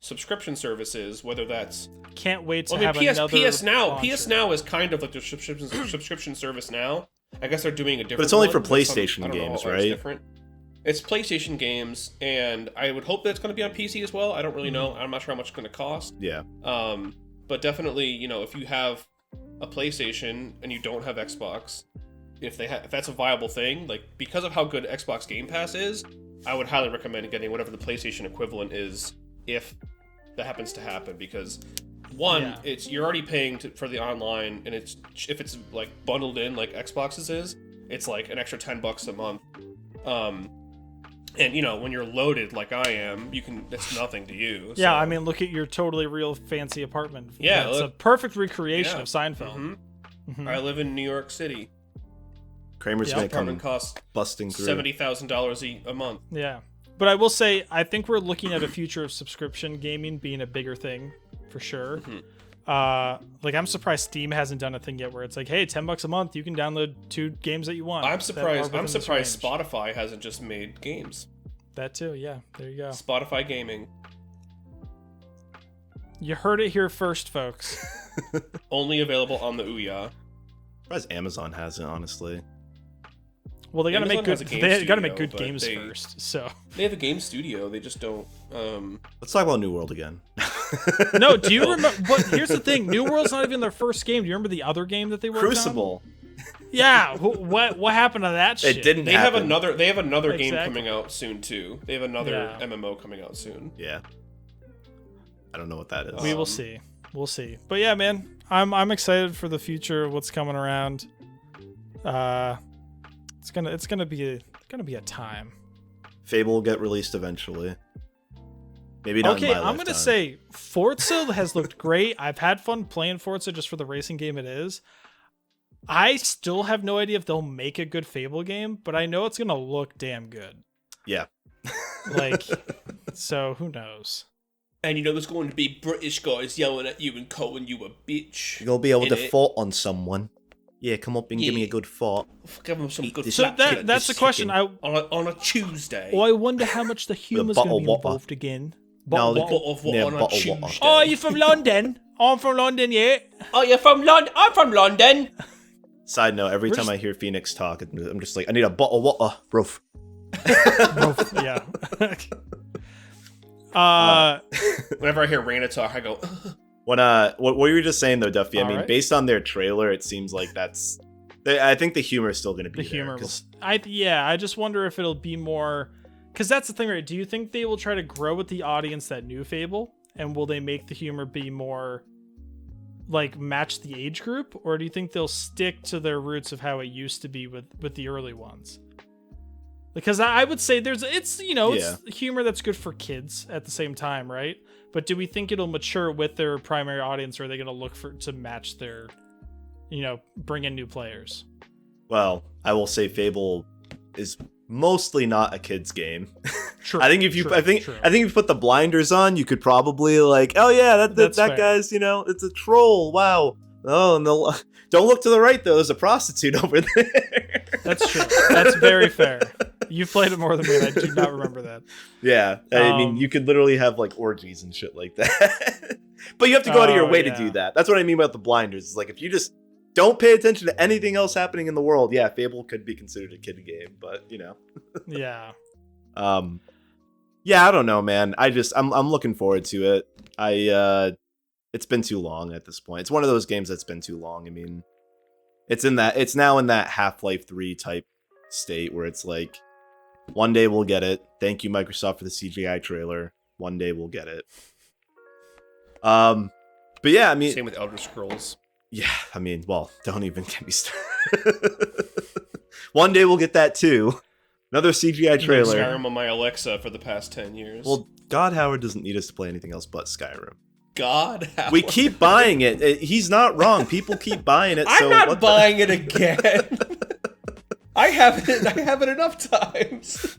B: subscription services, whether that's
C: can't wait to have another
B: PS Now.
C: launcher.
B: PS Now is kind of like the subscription service now. I guess they're doing a different.
A: But it's only
B: one.
A: for PlayStation games, right?
B: Different. It's PlayStation games, and I would hope that it's going to be on PC as well. I don't really know. I'm not sure how much it's going to cost.
A: Yeah.
B: But definitely, if you have a PlayStation and you don't have Xbox, if that's a viable thing, like because of how good Xbox Game Pass is, I would highly recommend getting whatever the PlayStation equivalent is. If that happens to happen, because you're already paying for the online, and if it's like bundled in like Xbox's is, it's like an extra $10 a month. And when you're loaded like I am, it's nothing to you.
C: Yeah,
B: so.
C: I mean, look at your totally real fancy apartment.
B: Yeah,
C: it's a perfect recreation of Seinfeld.
B: Mm-hmm. I live in New York City.
A: Kramer's gonna come
B: apartment costs
A: busting through
B: $70,000 a month.
C: Yeah, but I will say, I think we're looking at a future of subscription gaming being a bigger thing for sure. Like, I'm surprised Steam hasn't done a thing yet where it's like, hey, $10 a month, you can download 2 games that you want.
B: I'm surprised Spotify hasn't just made games.
C: That too, yeah. There you go.
B: Spotify gaming.
C: You heard it here first, folks.
B: Only available on the Ouya.
A: I'm surprised Amazon hasn't, honestly.
C: Well, they gotta make good. They gotta make good games
B: they,
C: first. So
B: they have a game studio. They just don't.
A: Let's talk about New World again.
C: No, do you remember? But here's the thing: New World's not even their first game. Do you remember the other game that they worked
A: Crucible.
C: on? Yeah. What happened to that shit?
A: It didn't.
B: They
A: happen.
B: have another game
C: Exactly.
B: coming out soon too. They have another MMO coming out soon.
A: Yeah. I don't know what that is.
C: We will see. We'll see. But yeah, man, I'm excited for the future of what's coming around. It's gonna be a time.
A: Fable will get released eventually. Maybe not.
C: Okay,
A: in my
C: I'm
A: lifetime.
C: gonna say Forza has looked great. I've had fun playing Forza just for the racing game it is. I still have no idea if they'll make a good Fable game, but I know it's gonna look damn good.
A: Yeah.
C: Like, so who knows?
B: And there's going to be British guys yelling at you and calling you a bitch.
A: You're gonna be able to fart on someone. Yeah, come up and give me a good fart.
B: Give them some good.
C: So that's the question.
B: On a Tuesday.
C: I wonder how much the humour's going to be involved again.
A: No,
B: Bottle of water on a Tuesday.
C: Oh, you from London? I'm from London, yeah.
B: Oh, you're from London? I'm from London.
A: Side note: every time I hear Phoenix talk, I'm just like, I need a bottle of water, bro.
C: Yeah.
B: Whenever I hear Raina talk, I go.
A: What were you just saying though, Duffy? I mean,
C: right.
A: based on their trailer, it seems like I think the humor is still going to be
C: The humor
A: there.
C: I just wonder if it'll be more, because that's the thing, right? Do you think they will try to grow with the audience that knew Fable, and will they make the humor be more like match the age group, or do you think they'll stick to their roots of how it used to be with the early ones? Because I would say it's humor that's good for kids at the same time, right? But do we think it'll mature with their primary audience, or are they going to look to match their, bring in new players?
A: Well, I will say Fable is mostly not a kid's game.
C: True.
A: I think if you put the blinders on, you could probably like, oh yeah, that
C: fair.
A: guy's it's a troll. Wow. Oh, no, don't look to the right though. There's a prostitute over there.
C: That's true. That's very fair. You've played it more than me, and I do not remember that.
A: Yeah, I mean, you could literally have like orgies and shit like that. But you have to go out of your way to do that. That's what I mean about the blinders. It's like if you just don't pay attention to anything else happening in the world, yeah, Fable could be considered a kid game, but
C: Yeah.
A: Yeah, I don't know, man. I'm looking forward to it. It's been too long at this point. It's one of those games that's been too long. I mean, it's now in that Half-Life 3 type state where it's like, one day we'll get it. Thank you, Microsoft, for the CGI trailer. One day we'll get it. But yeah, I mean,
B: same with Elder Scrolls.
A: Yeah, I mean, well, don't even get me started. One day we'll get that too. Another CGI trailer.
B: Skyrim on my Alexa for the past 10 years.
A: Well, God Howard doesn't need us to play anything else but Skyrim.
B: God Howard.
A: We keep buying it. He's not wrong. People keep buying it.
B: I'm not buying it again. I have it enough times.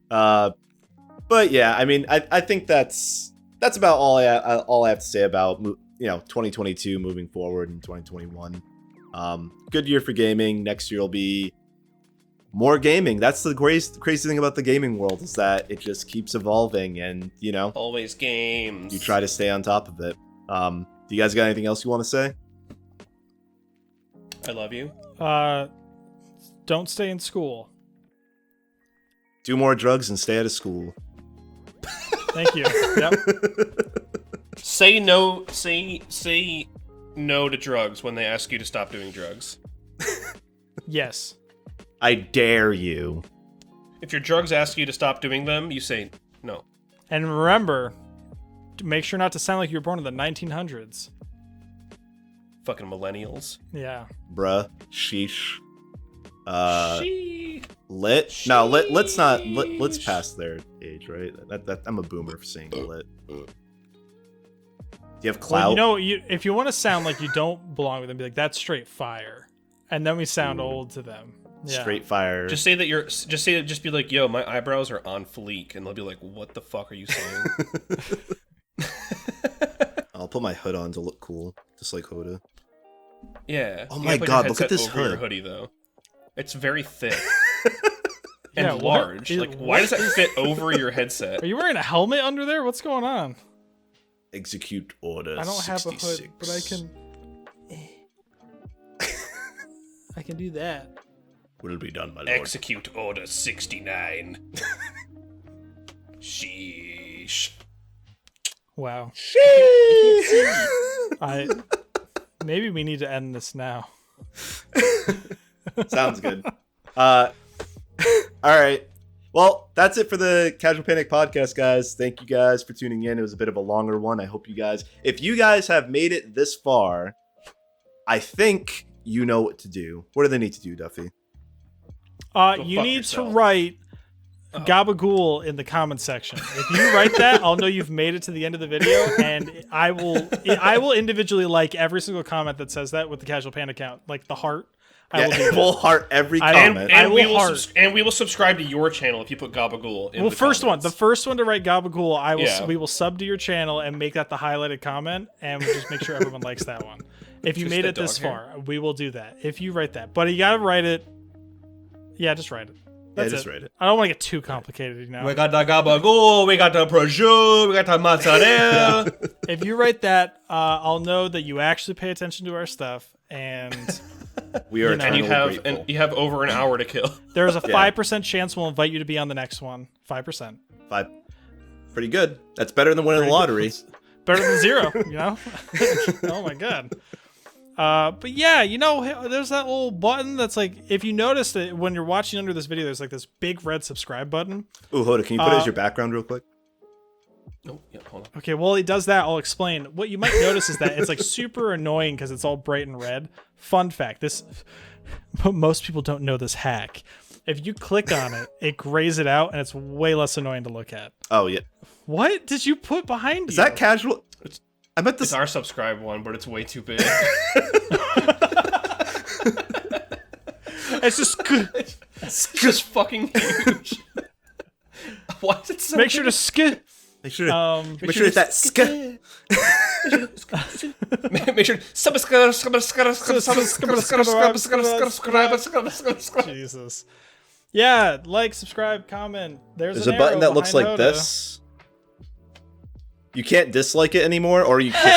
A: But yeah, I mean, I think that's about all I have to say about 2022 moving forward in 2021. Good year for gaming. Next year will be more gaming. That's the crazy thing about the gaming world, is that it just keeps evolving, and
B: always games.
A: You try to stay on top of it. Do you guys got anything else you want to say?
B: I love you.
C: Don't stay in school.
A: Do more drugs and stay out of school.
C: Thank you. Yep.
B: Say no to drugs when they ask you to stop doing drugs.
C: Yes.
A: I dare you.
B: If your drugs ask you to stop doing them, you say no.
C: And remember, to make sure not to sound like you were born in the 1900s.
B: Fucking millennials.
C: Yeah.
A: Bruh. Sheesh.
B: She.
A: Lit? No, let's not. Let's pass their age, right? I'm a boomer for saying lit. Do you have clout?
C: Well, if you want to sound like you don't belong with them, be like, that's straight fire, and then we sound old to them. Yeah.
A: Straight fire.
B: Just be like, yo, my eyebrows are on fleek, and they'll be like, what the fuck are you saying?
A: I'll put my hood on to look cool, just like JHOTA.
B: Yeah.
A: Oh my god, look at this
B: over your
A: hood.
B: hoodie though. It's very thick
C: Yeah,
B: and large. Why does that fit over your headset?
C: Are you wearing a helmet under there? What's going on?
A: Execute order.
C: I don't
A: 66.
C: have a hood, but I can do that.
A: Will be done, my lord.
B: Execute order 69. Sheesh.
C: Wow.
A: Sheesh.
C: Maybe we need to end this now.
A: Sounds good. All right. Well, that's it for the Casual Panic podcast, guys. Thank you guys for tuning in. It was a bit of a longer one. I hope you guys, if you guys have made it this far, I think you know what to do. What do they need to do, Duffy?
C: You need to write Gabagool in the comment section. If you write that, I'll know you've made it to the end of the video, and I will individually like every single comment that says that with the Casual Panic account, like the heart. I will do that.
A: We'll heart every comment.
B: And we will subscribe to your channel if you put Gabagool in the
C: first
B: comments.
C: one. The first one to write Gabagool, we will sub to your channel and make that the highlighted comment, and we'll just make sure everyone likes that one. If you
B: Just
C: made
B: the
C: it this
B: dog
C: far, we will do that. If you write that. But you gotta write it. Yeah, just write it. That's
A: just write it.
C: I don't want to get too complicated, you know?
B: We got the Gabagool, we got the prosciutto, we got the mozzarella.
C: If you write that, I'll know that you actually pay attention to our stuff, and
A: we are
B: and you have over an hour to kill.
C: There's a 5% chance we'll invite you to be on the next one. 5%.
A: 5. Pretty good. That's better than winning the lottery.
C: Better than 0, you know? Oh my god. But yeah, there's that little button that's like, if you notice that when you're watching under this video, there's like this big red subscribe button.
A: Ooh, JHOTA, can you put it as your background real quick?
B: Oh, yeah, hold on.
C: Okay, well, it does that. I'll explain. What you might notice is that it's like super annoying because it's all bright and red. Fun fact, most people don't know this hack. If you click on it, it grays it out, and it's way less annoying to look at.
A: Oh, yeah.
C: What did you put behind you?
A: Is that casual? I bet this.
B: It's our subscribe one, but it's way too big.
C: It's just good.
B: It's just fucking huge. Why is it so
C: Make sure to skip.
A: Make sure it's that sk.
B: Make sure subscribe.
C: Jesus. Yeah, like, subscribe, comment. There's
A: a button that looks like this. You can't dislike it anymore, or you can't.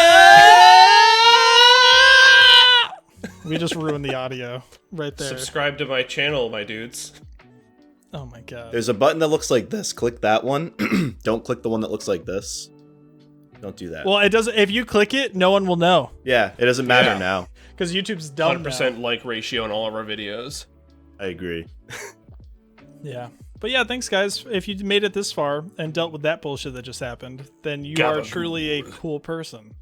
C: We just ruined the audio right there.
B: Subscribe to my channel, my dudes.
C: Oh my god.
A: There's a button that looks like this. Click that one. Don't click the one that looks like this. Don't do that.
C: Well, it doesn't. If you click it, no one will know.
A: Yeah, it doesn't matter now.
C: Because YouTube's dumb
B: 100%
C: now.
B: like ratio in all of our videos.
A: I agree.
C: Yeah. But yeah, thanks guys. If you made it this far and dealt with that bullshit that just happened, then you are truly a cool person.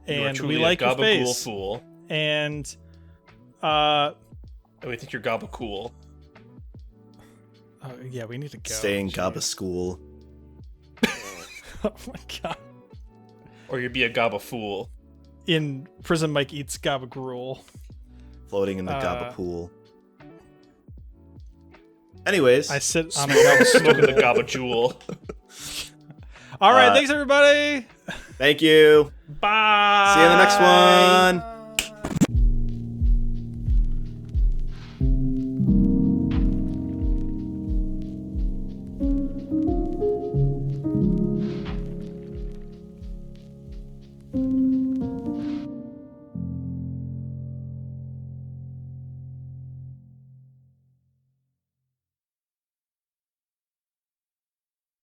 C: And we like your face.
B: Fool.
C: And
B: we think you're Gaba cool.
C: Yeah, we need to go.
A: Stay in Gaba school.
C: Oh my god.
B: Or you'd be a Gaba fool.
C: In prison, Mike eats Gaba gruel.
A: Floating in the Gaba pool. Anyways,
C: I sit on a Gaba
B: smoking the Gaba jewel.
C: All right, thanks everybody.
A: Thank you.
C: Bye.
A: See you in the next one.